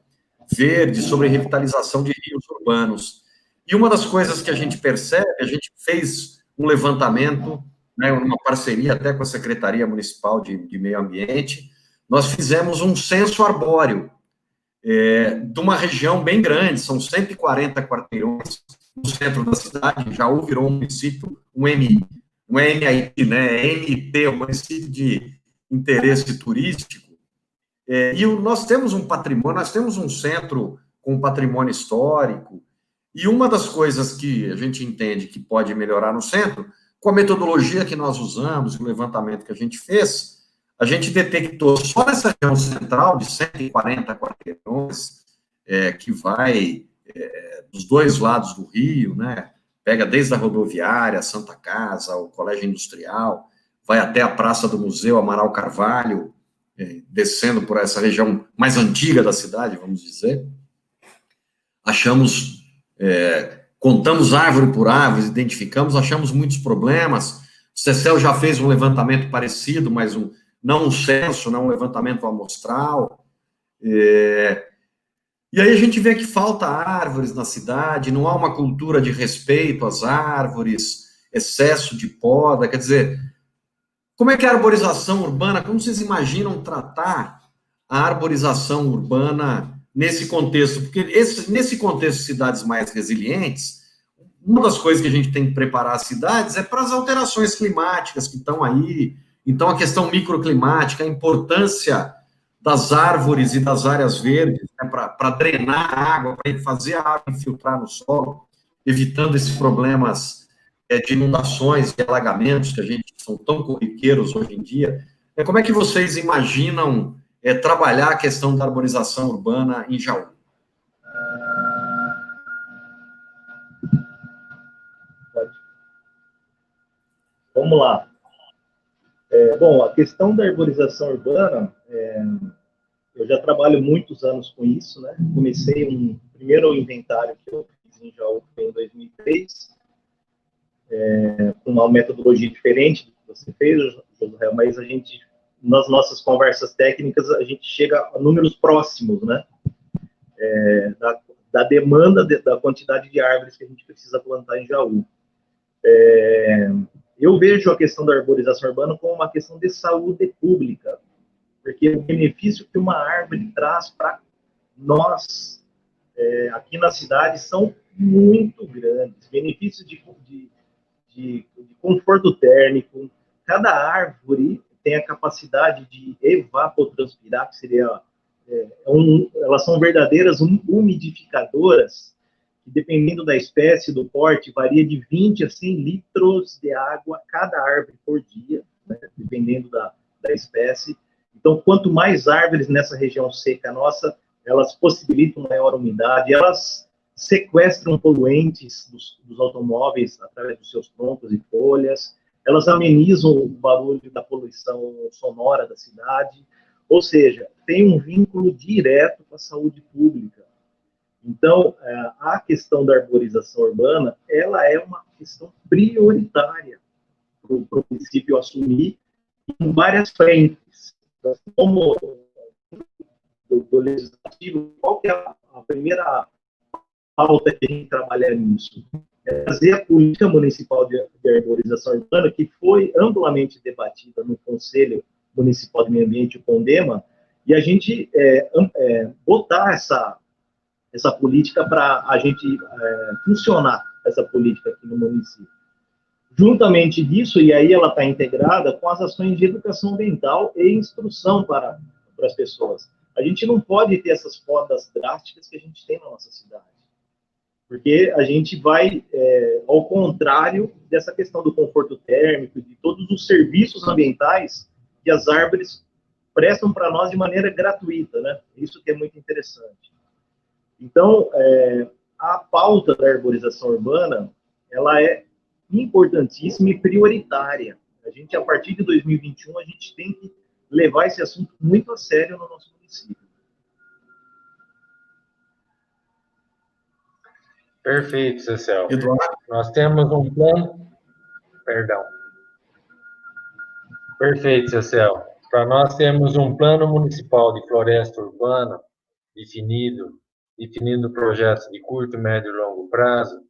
verde, sobre revitalização de rios urbanos. E uma das coisas que a gente percebe, a gente fez um levantamento, né, uma parceria até com a Secretaria Municipal de Meio Ambiente, nós fizemos um censo arbóreo de uma região bem grande, são 140 quarteirões no centro da cidade. Jaú virou um município, um MIT, né? MIT, um município de interesse turístico. E nós temos um patrimônio, nós temos um centro com patrimônio histórico, e uma das coisas que a gente entende que pode melhorar no centro, com a metodologia que nós usamos, o levantamento que a gente fez, a gente detectou só nessa região central de 140 quarteirões, que vai dos dois lados do Rio, né? Pega desde a rodoviária, Santa Casa, o Colégio Industrial, vai até a Praça do Museu Amaral Carvalho, descendo por essa região mais antiga da cidade, vamos dizer. Achamos, contamos árvore por árvore, identificamos, achamos muitos problemas. O CECEL já fez um levantamento parecido, mas não um censo, não um levantamento amostral. E aí a gente vê que falta árvores na cidade, não há uma cultura de respeito às árvores, excesso de poda, quer dizer, como é que é a arborização urbana, como vocês imaginam tratar a arborização urbana nesse contexto? Porque nesse contexto de cidades mais resilientes, uma das coisas que a gente tem que preparar as cidades é para as alterações climáticas que estão aí, então a questão microclimática, a importância das árvores e das áreas verdes, né, para drenar a água, para fazer a água infiltrar no solo, evitando esses problemas de inundações e alagamentos que são tão corriqueiros hoje em dia. Como é que vocês imaginam trabalhar a questão da arborização urbana em Jaú? Vamos lá. Bom, a questão da arborização urbana, eu já trabalho muitos anos com isso, né? Comecei primeiro inventário que eu fiz em Jaú foi em 2003, com uma metodologia diferente do que você fez, José, mas a gente, nas nossas conversas técnicas, a gente chega a números próximos, né? Da demanda, da quantidade de árvores que a gente precisa plantar em Jaú. Eu vejo a questão da arborização urbana como uma questão de saúde pública, porque o benefício que uma árvore traz para nós, aqui na cidade, são muito grandes. Benefícios de conforto térmico. Cada árvore tem a capacidade de evapotranspirar, que seria... elas são verdadeiras umidificadoras, que, dependendo da espécie, do porte, varia de 20 a 100 litros de água cada árvore por dia, né, dependendo da espécie. Então, quanto mais árvores nessa região seca nossa, elas possibilitam maior umidade, elas sequestram poluentes dos automóveis através dos seus troncos e folhas, elas amenizam o barulho da poluição sonora da cidade, ou seja, tem um vínculo direto com a saúde pública. Então, a questão da arborização urbana, ela é uma questão prioritária para o município assumir em várias frentes. Como do legislativo, qual que é a primeira pauta que a gente trabalha nisso? É fazer a política municipal de arborização urbana, que foi amplamente debatida no Conselho Municipal de Meio Ambiente, o CONDEMA, e a gente botar essa política para a gente funcionar, essa política aqui no município. Juntamente disso, e aí ela está integrada com as ações de educação ambiental e instrução para as pessoas. A gente não pode ter essas podas drásticas que a gente tem na nossa cidade, porque a gente vai ao contrário dessa questão do conforto térmico, de todos os serviços ambientais que as árvores prestam para nós de maneira gratuita, né? Isso que é muito interessante. Então, a pauta da arborização urbana, ela é importantíssima e prioritária. A gente, a partir de 2021, a gente tem que levar esse assunto muito a sério no nosso município. Perfeito, Cecel. Eduardo? Nós temos um plano... Perdão. Perfeito, Cecel. Para nós temos um plano municipal de floresta urbana definindo projetos de curto, médio e longo prazo,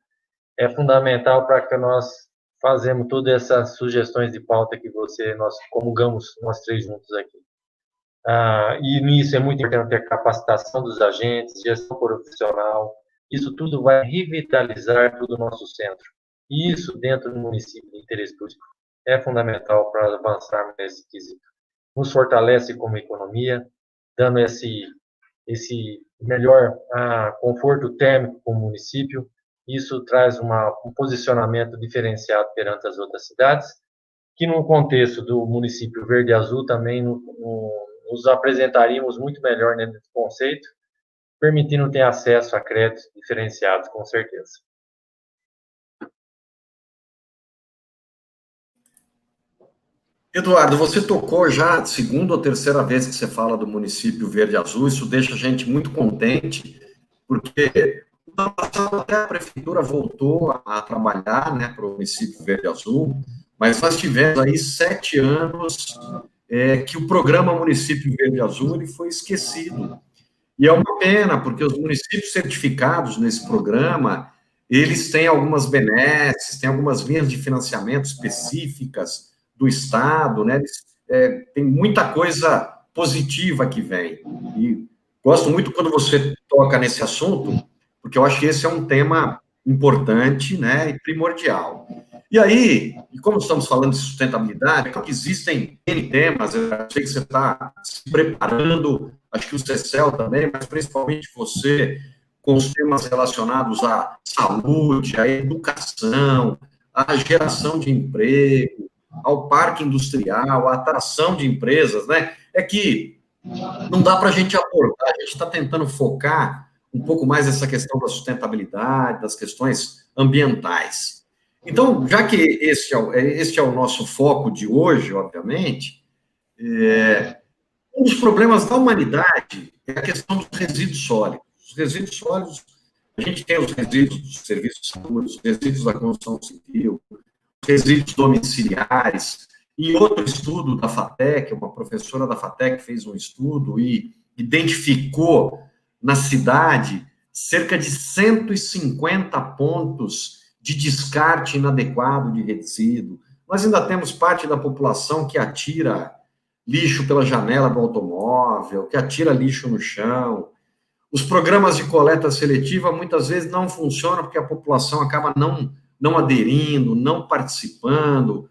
é fundamental para que nós fazemos todas essas sugestões de pauta que nós comungamos nós três juntos aqui. E nisso é muito importante a capacitação dos agentes, gestão profissional, isso tudo vai revitalizar todo o nosso centro. E isso, dentro do município de interesse público, é fundamental para avançarmos nesse quesito. Nos fortalece como economia, dando esse melhor conforto térmico para o município. Isso traz um posicionamento diferenciado perante as outras cidades, que no contexto do município verde e azul também nos apresentaríamos muito melhor nesse conceito, permitindo ter acesso a créditos diferenciados, com certeza. Eduardo, você tocou já a segunda ou terceira vez que você fala do município Verde Azul, isso deixa a gente muito contente, porque no ano passado até a prefeitura voltou a trabalhar, né, para o município Verde Azul, mas nós tivemos aí 7 anos que o programa Município Verde Azul ele foi esquecido. E é uma pena, porque os municípios certificados nesse programa, eles têm algumas benesses, têm algumas linhas de financiamento específicas do Estado, né? Tem muita coisa positiva que vem. E gosto muito quando você toca nesse assunto, porque eu acho que esse é um tema importante, né, e primordial. E aí, e como estamos falando de sustentabilidade, é que existem N temas, eu sei que você está se preparando, acho que o CECEL também, mas principalmente você, com os temas relacionados à saúde, à educação, à geração de emprego, ao parque industrial, à atração de empresas, né? É que não dá para a gente abordar, a gente está tentando focar um pouco mais essa questão da sustentabilidade, das questões ambientais. Então, já que este é o nosso foco de hoje, obviamente, um dos problemas da humanidade é a questão dos resíduos sólidos. Os resíduos sólidos, a gente tem os resíduos dos serviços de saúde, os resíduos da construção civil, os resíduos domiciliares. Em outro estudo da FATEC, uma professora da FATEC fez um estudo e identificou na cidade cerca de 150 pontos de descarte inadequado de resíduo. Nós ainda temos parte da população que atira lixo pela janela do automóvel, que atira lixo no chão. Os programas de coleta seletiva muitas vezes não funcionam porque a população acaba não aderindo, não participando.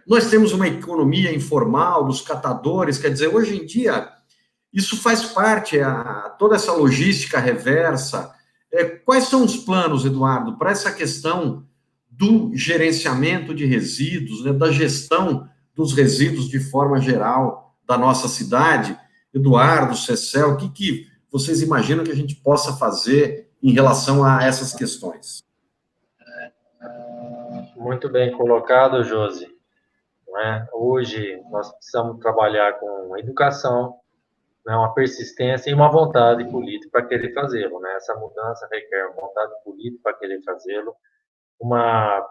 Nós temos uma economia informal dos catadores, quer dizer, hoje em dia, isso faz parte, toda essa logística reversa. Quais são os planos, Eduardo, para essa questão do gerenciamento de resíduos, né, da gestão dos resíduos de forma geral da nossa cidade? Eduardo, CECEL, o que vocês imaginam que a gente possa fazer em relação a essas questões? Muito bem colocado, Josi. Hoje nós precisamos trabalhar com educação, né, uma persistência e uma vontade política para querer fazê-lo. Né? Essa mudança requer uma vontade política para querer fazê-lo,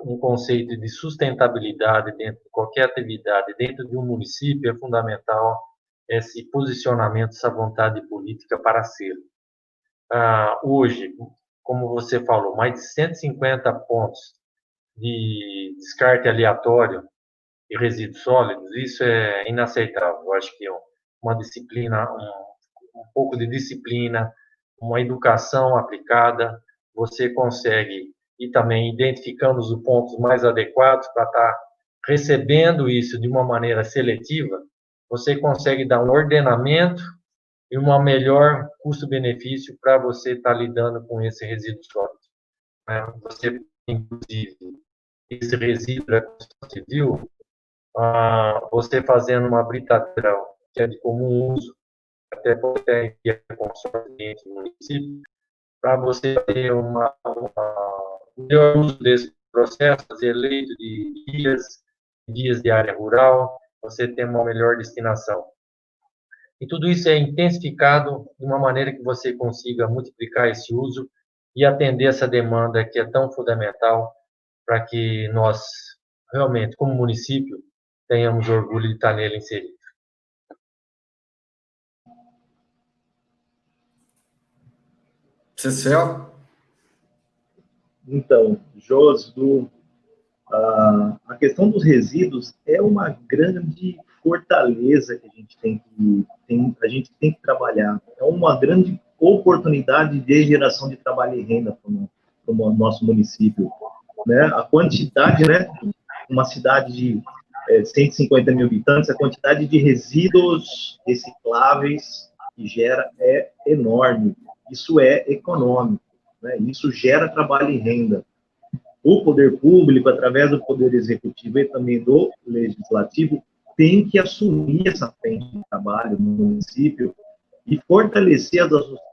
um conceito de sustentabilidade dentro de qualquer atividade, dentro de um município, é fundamental esse posicionamento, essa vontade política para ser. Hoje, como você falou, mais de 150 pontos de descarte aleatório de resíduos sólidos, isso é inaceitável. Eu acho que uma disciplina, um pouco de disciplina, uma educação aplicada, você consegue ir também identificando os pontos mais adequados para estar recebendo isso de uma maneira seletiva, você consegue dar um ordenamento e uma melhor custo-benefício para você estar lidando com esse resíduo sólido. Você, inclusive, esse resíduo da construção civil, você fazendo uma britadeira que é de comum uso, até pode ter consórcio dentro do município, para você ter um melhor uso desse processo, fazer leito de dias de área rural, você ter uma melhor destinação. E tudo isso é intensificado de uma maneira que você consiga multiplicar esse uso e atender essa demanda que é tão fundamental para que nós, realmente, como município, tenhamos orgulho de estar nele inserido. CECEL? Então, Josu, a questão dos resíduos é uma grande fortaleza que a gente tem que trabalhar. É uma grande oportunidade de geração de trabalho e renda para o nosso município. Né? A quantidade, né? Uma cidade de 150 mil habitantes, a quantidade de resíduos recicláveis que gera é enorme. Isso é econômico, né? Isso gera trabalho e renda. O poder público, através do poder executivo e também do legislativo, tem que assumir essa frente de trabalho no município e fortalecer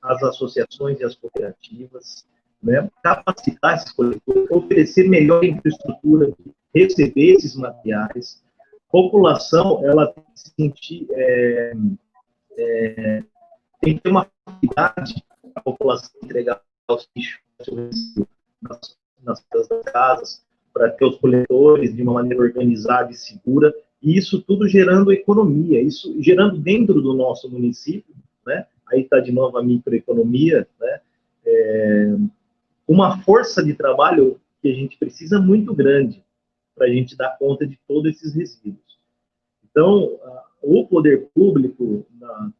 as associações e as cooperativas, né? Capacitar esses coletores, oferecer melhor infraestrutura, receber esses materiais, população, ela tem que se sentir, tem que ter uma facilidade, a população entregar os lixos nas casas, para ter os coletores de uma maneira organizada e segura, e isso tudo gerando economia, isso gerando dentro do nosso município, né? Aí está de novo a microeconomia, né? Uma força de trabalho que a gente precisa muito grande para a gente dar conta de todos esses resíduos. Então, o poder público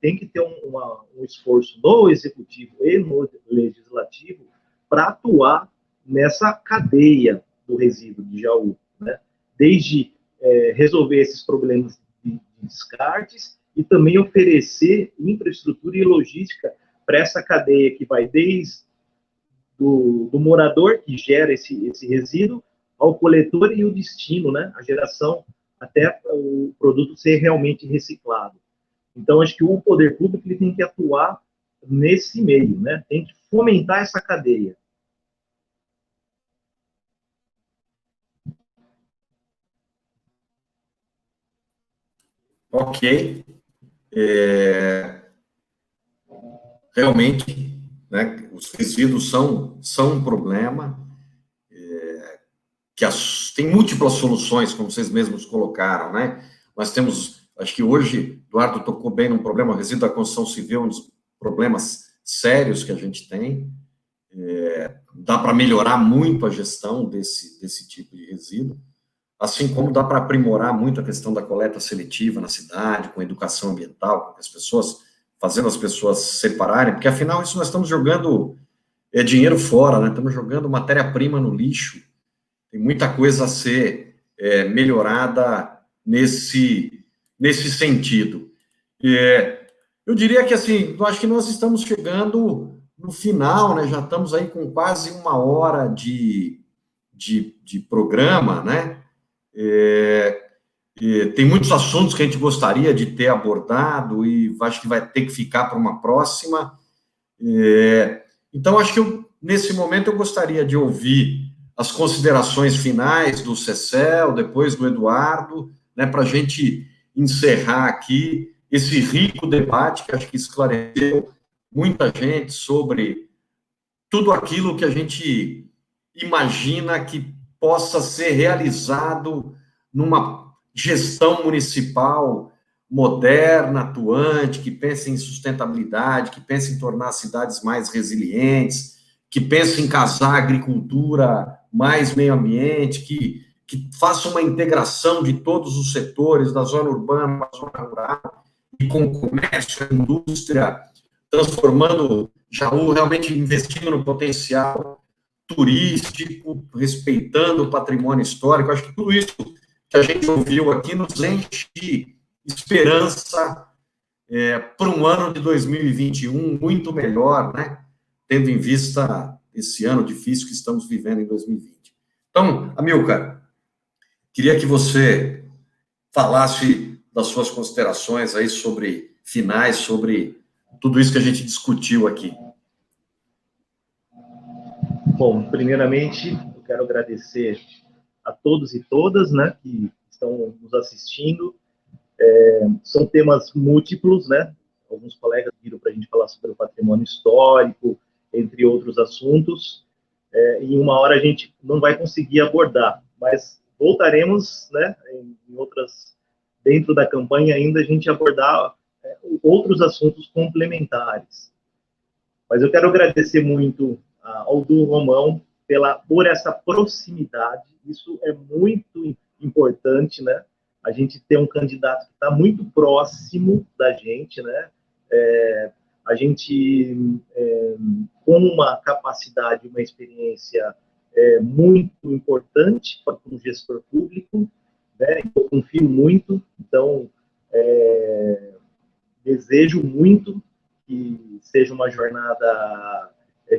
tem que ter um esforço no executivo e no legislativo para atuar nessa cadeia do resíduo de Jaú, né? Desde resolver esses problemas de descartes e também oferecer infraestrutura e logística para essa cadeia que vai desde do morador que gera esse resíduo ao coletor e o destino, né? A geração até o produto ser realmente reciclado. Então, acho que o poder público ele tem que atuar nesse meio, né? Tem que fomentar essa cadeia. Ok. Realmente, né, os resíduos são um problema, tem múltiplas soluções, como vocês mesmos colocaram, né? Nós temos, acho que hoje, Eduardo tocou bem num problema, o resíduo da construção civil, um dos problemas sérios que a gente tem. Dá para melhorar muito a gestão desse tipo de resíduo, assim como dá para aprimorar muito a questão da coleta seletiva na cidade, com educação ambiental, com as pessoas, fazendo as pessoas separarem, porque afinal isso nós estamos jogando dinheiro fora, né? Estamos jogando matéria-prima no lixo. Tem muita coisa a ser melhorada nesse sentido. Eu diria que, assim, eu acho que nós estamos chegando no final, né? Já estamos aí com quase 1 hora de programa, né? Tem muitos assuntos que a gente gostaria de ter abordado e acho que vai ter que ficar para uma próxima. Então, acho que nesse momento eu gostaria de ouvir as considerações finais do Cecel, depois do Eduardo, né, para a gente encerrar aqui esse rico debate que acho que esclareceu muita gente sobre tudo aquilo que a gente imagina que possa ser realizado numa gestão municipal moderna, atuante, que pense em sustentabilidade, que pense em tornar as cidades mais resilientes, que pense em casar a agricultura mais meio ambiente, que faça uma integração de todos os setores, da zona urbana, da zona rural, e com o comércio, a indústria, transformando Jaú, realmente investindo no potencial turístico, respeitando o patrimônio histórico. Acho que tudo isso que a gente ouviu aqui nos enche de esperança para um ano de 2021 muito melhor, né? Tendo em vista esse ano difícil que estamos vivendo em 2020. Então, Amilcar, queria que você falasse das suas considerações aí finais sobre tudo isso que a gente discutiu aqui. Bom, primeiramente, eu quero agradecer a todos e todas, né, que estão nos assistindo. São temas múltiplos, né? Alguns colegas viram para a gente falar sobre o patrimônio histórico, entre outros assuntos. Em 1 hora a gente não vai conseguir abordar, mas voltaremos, né, em outras, dentro da campanha ainda, a gente abordar outros assuntos complementares. Mas eu quero agradecer muito ao Du Romão por essa proximidade. Isso é muito importante, né? A gente ter um candidato que está muito próximo da gente, né? A gente, com uma capacidade, uma experiência muito importante para um gestor público, né? Eu confio muito, então desejo muito que seja uma jornada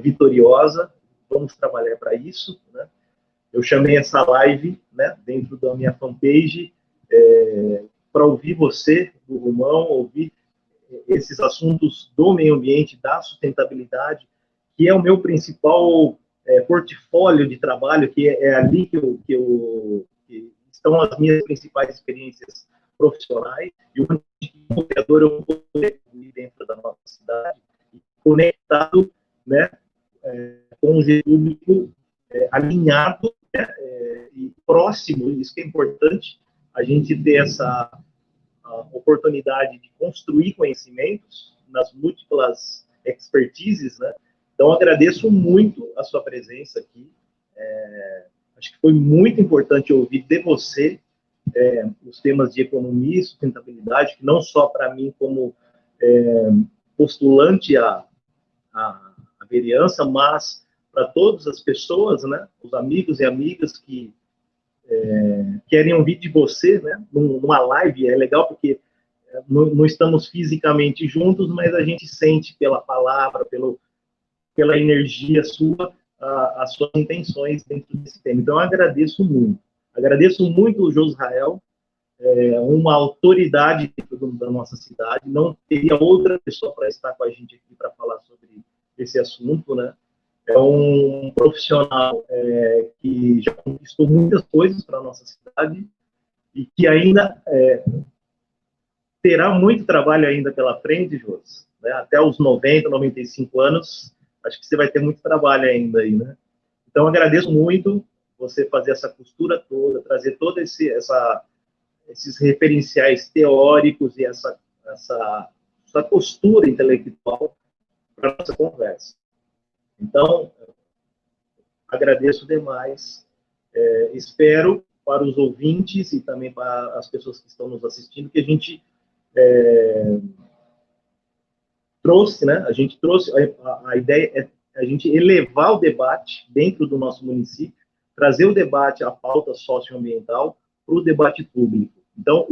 vitoriosa. Vamos trabalhar para isso, né? Eu chamei essa live, né, dentro da minha fanpage, para ouvir você, do Romão, ouvir esses assuntos do meio ambiente, da sustentabilidade, que é o meu principal portfólio de trabalho, que é ali que estão as minhas principais experiências profissionais, e onde como vereador eu vou poder dentro da nossa cidade, conectado, né, com um público alinhado, né, e próximo. Isso que é importante, a gente ter essa oportunidade de construir conhecimentos nas múltiplas expertises, né? Então, agradeço muito a sua presença aqui. Acho que foi muito importante ouvir de você os temas de economia e sustentabilidade, que não só para mim como postulante à vereança, mas para todas as pessoas, né, os amigos e amigas que querem ouvir de você, né, numa live. É legal porque não estamos fisicamente juntos, mas a gente sente pela palavra, pela energia sua, as suas intenções dentro desse tema. Então, eu agradeço muito. Agradeço muito o Josrael, uma autoridade dentro da nossa cidade. Não teria outra pessoa para estar com a gente aqui para falar sobre esse assunto, né? É um profissional que já conquistou muitas coisas para a nossa cidade e que ainda terá muito trabalho ainda pela frente, Jôs, né? Até os 90, 95 anos, acho que você vai ter muito trabalho ainda aí, né? Então, agradeço muito você fazer essa costura toda, trazer todo esses referenciais teóricos e essa postura intelectual para a nossa conversa. Então, agradeço demais. Espero para os ouvintes e também para as pessoas que estão nos assistindo que a gente trouxe, né? A gente trouxe a ideia é a gente elevar o debate dentro do nosso município, trazer o debate, a pauta socioambiental para o debate público. Então,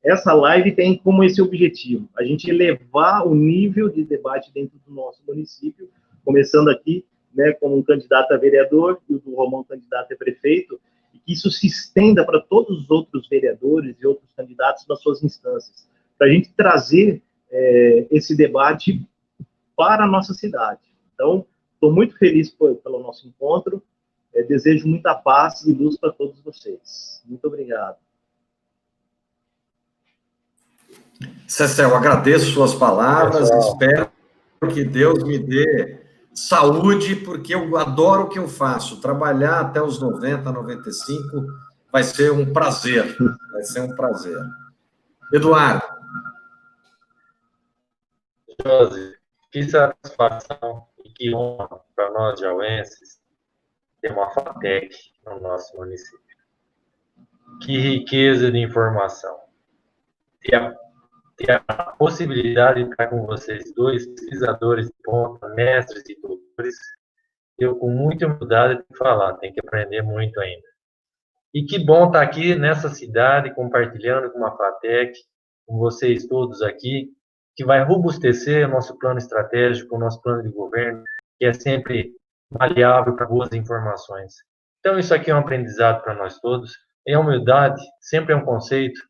essa live tem como esse objetivo, a gente elevar o nível de debate dentro do nosso município, começando aqui, né, como um candidato a vereador e o do Romão candidato a prefeito, e que isso se estenda para todos os outros vereadores e outros candidatos nas suas instâncias, para a gente trazer esse debate para a nossa cidade. Então, estou muito feliz pelo nosso encontro, desejo muita paz e luz para todos vocês. Muito obrigado. Cecel, agradeço suas palavras, espero que Deus me dê saúde, porque eu adoro o que eu faço. Trabalhar até os 90, 95 vai ser um prazer. Vai ser um prazer. Eduardo. Josi, que satisfação e que honra para nós jauenses ter uma FATEC no nosso município. Que riqueza de informação. Ter a possibilidade de estar com vocês dois, pesquisadores de ponta, mestres e doutores, eu com muita humildade tenho que falar, tenho que aprender muito ainda. E que bom estar aqui nessa cidade, compartilhando com uma FATEC, com vocês todos aqui, que vai robustecer o nosso plano estratégico, o nosso plano de governo, que é sempre maleável para boas informações. Então, isso aqui é um aprendizado para nós todos. E a humildade sempre é um conceito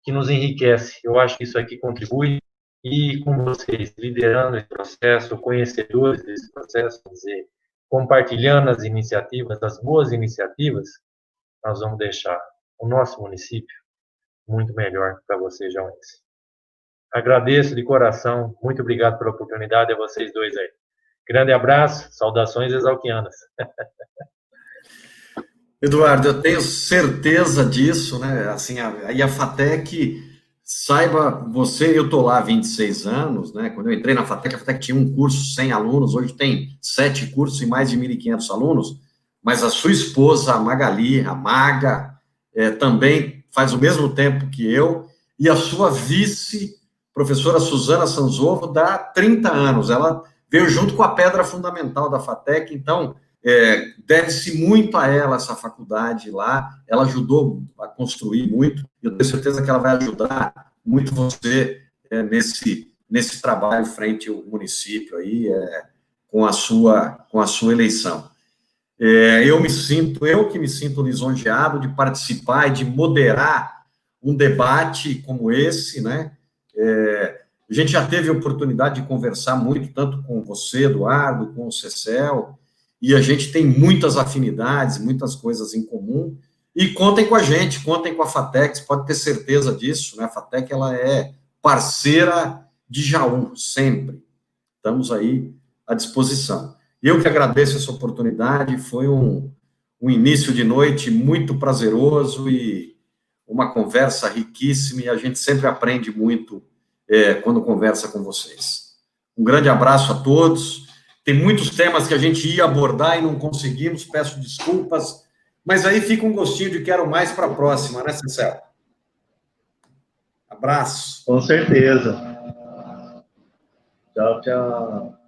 que nos enriquece. Eu acho que isso aqui contribui. E com vocês, liderando esse processo, conhecedores desse processo, quer dizer, compartilhando as iniciativas, as boas iniciativas, nós vamos deixar o nosso município muito melhor para vocês, jauenses. Agradeço de coração, muito obrigado pela oportunidade a vocês dois aí. Grande abraço, saudações exalquianas. Eduardo, eu tenho certeza disso, né? Assim, a FATEC, saiba você, eu estou lá há 26 anos, né? Quando eu entrei na FATEC, a FATEC tinha um curso 100 alunos, hoje tem 7 cursos e mais de 1.500 alunos, mas a sua esposa, a Magali, a Maga, também faz o mesmo tempo que eu, e a sua vice, professora Suzana Sanzovo, dá 30 anos. Ela veio junto com a pedra fundamental da FATEC, então deve-se muito a ela essa faculdade lá. Ela ajudou a construir muito, e eu tenho certeza que ela vai ajudar muito você nesse trabalho frente ao município aí, com a sua eleição. Eu que me sinto lisonjeado de participar e de moderar um debate como esse, né? A gente já teve a oportunidade de conversar muito, tanto com você, Eduardo, com o Cecel, e a gente tem muitas afinidades, muitas coisas em comum, E contem com a gente, contem com a FATEC, pode ter certeza disso, né? A FATEC, ela é parceira de Jaú, sempre. Estamos aí à disposição. Eu que agradeço essa oportunidade, foi um início de noite muito prazeroso e uma conversa riquíssima, e a gente sempre aprende muito quando conversa com vocês. Um grande abraço a todos. Tem muitos temas que a gente ia abordar e não conseguimos, peço desculpas, mas aí fica um gostinho de quero mais para a próxima, né, Cecília? Abraço. Com certeza. Tchau, tchau.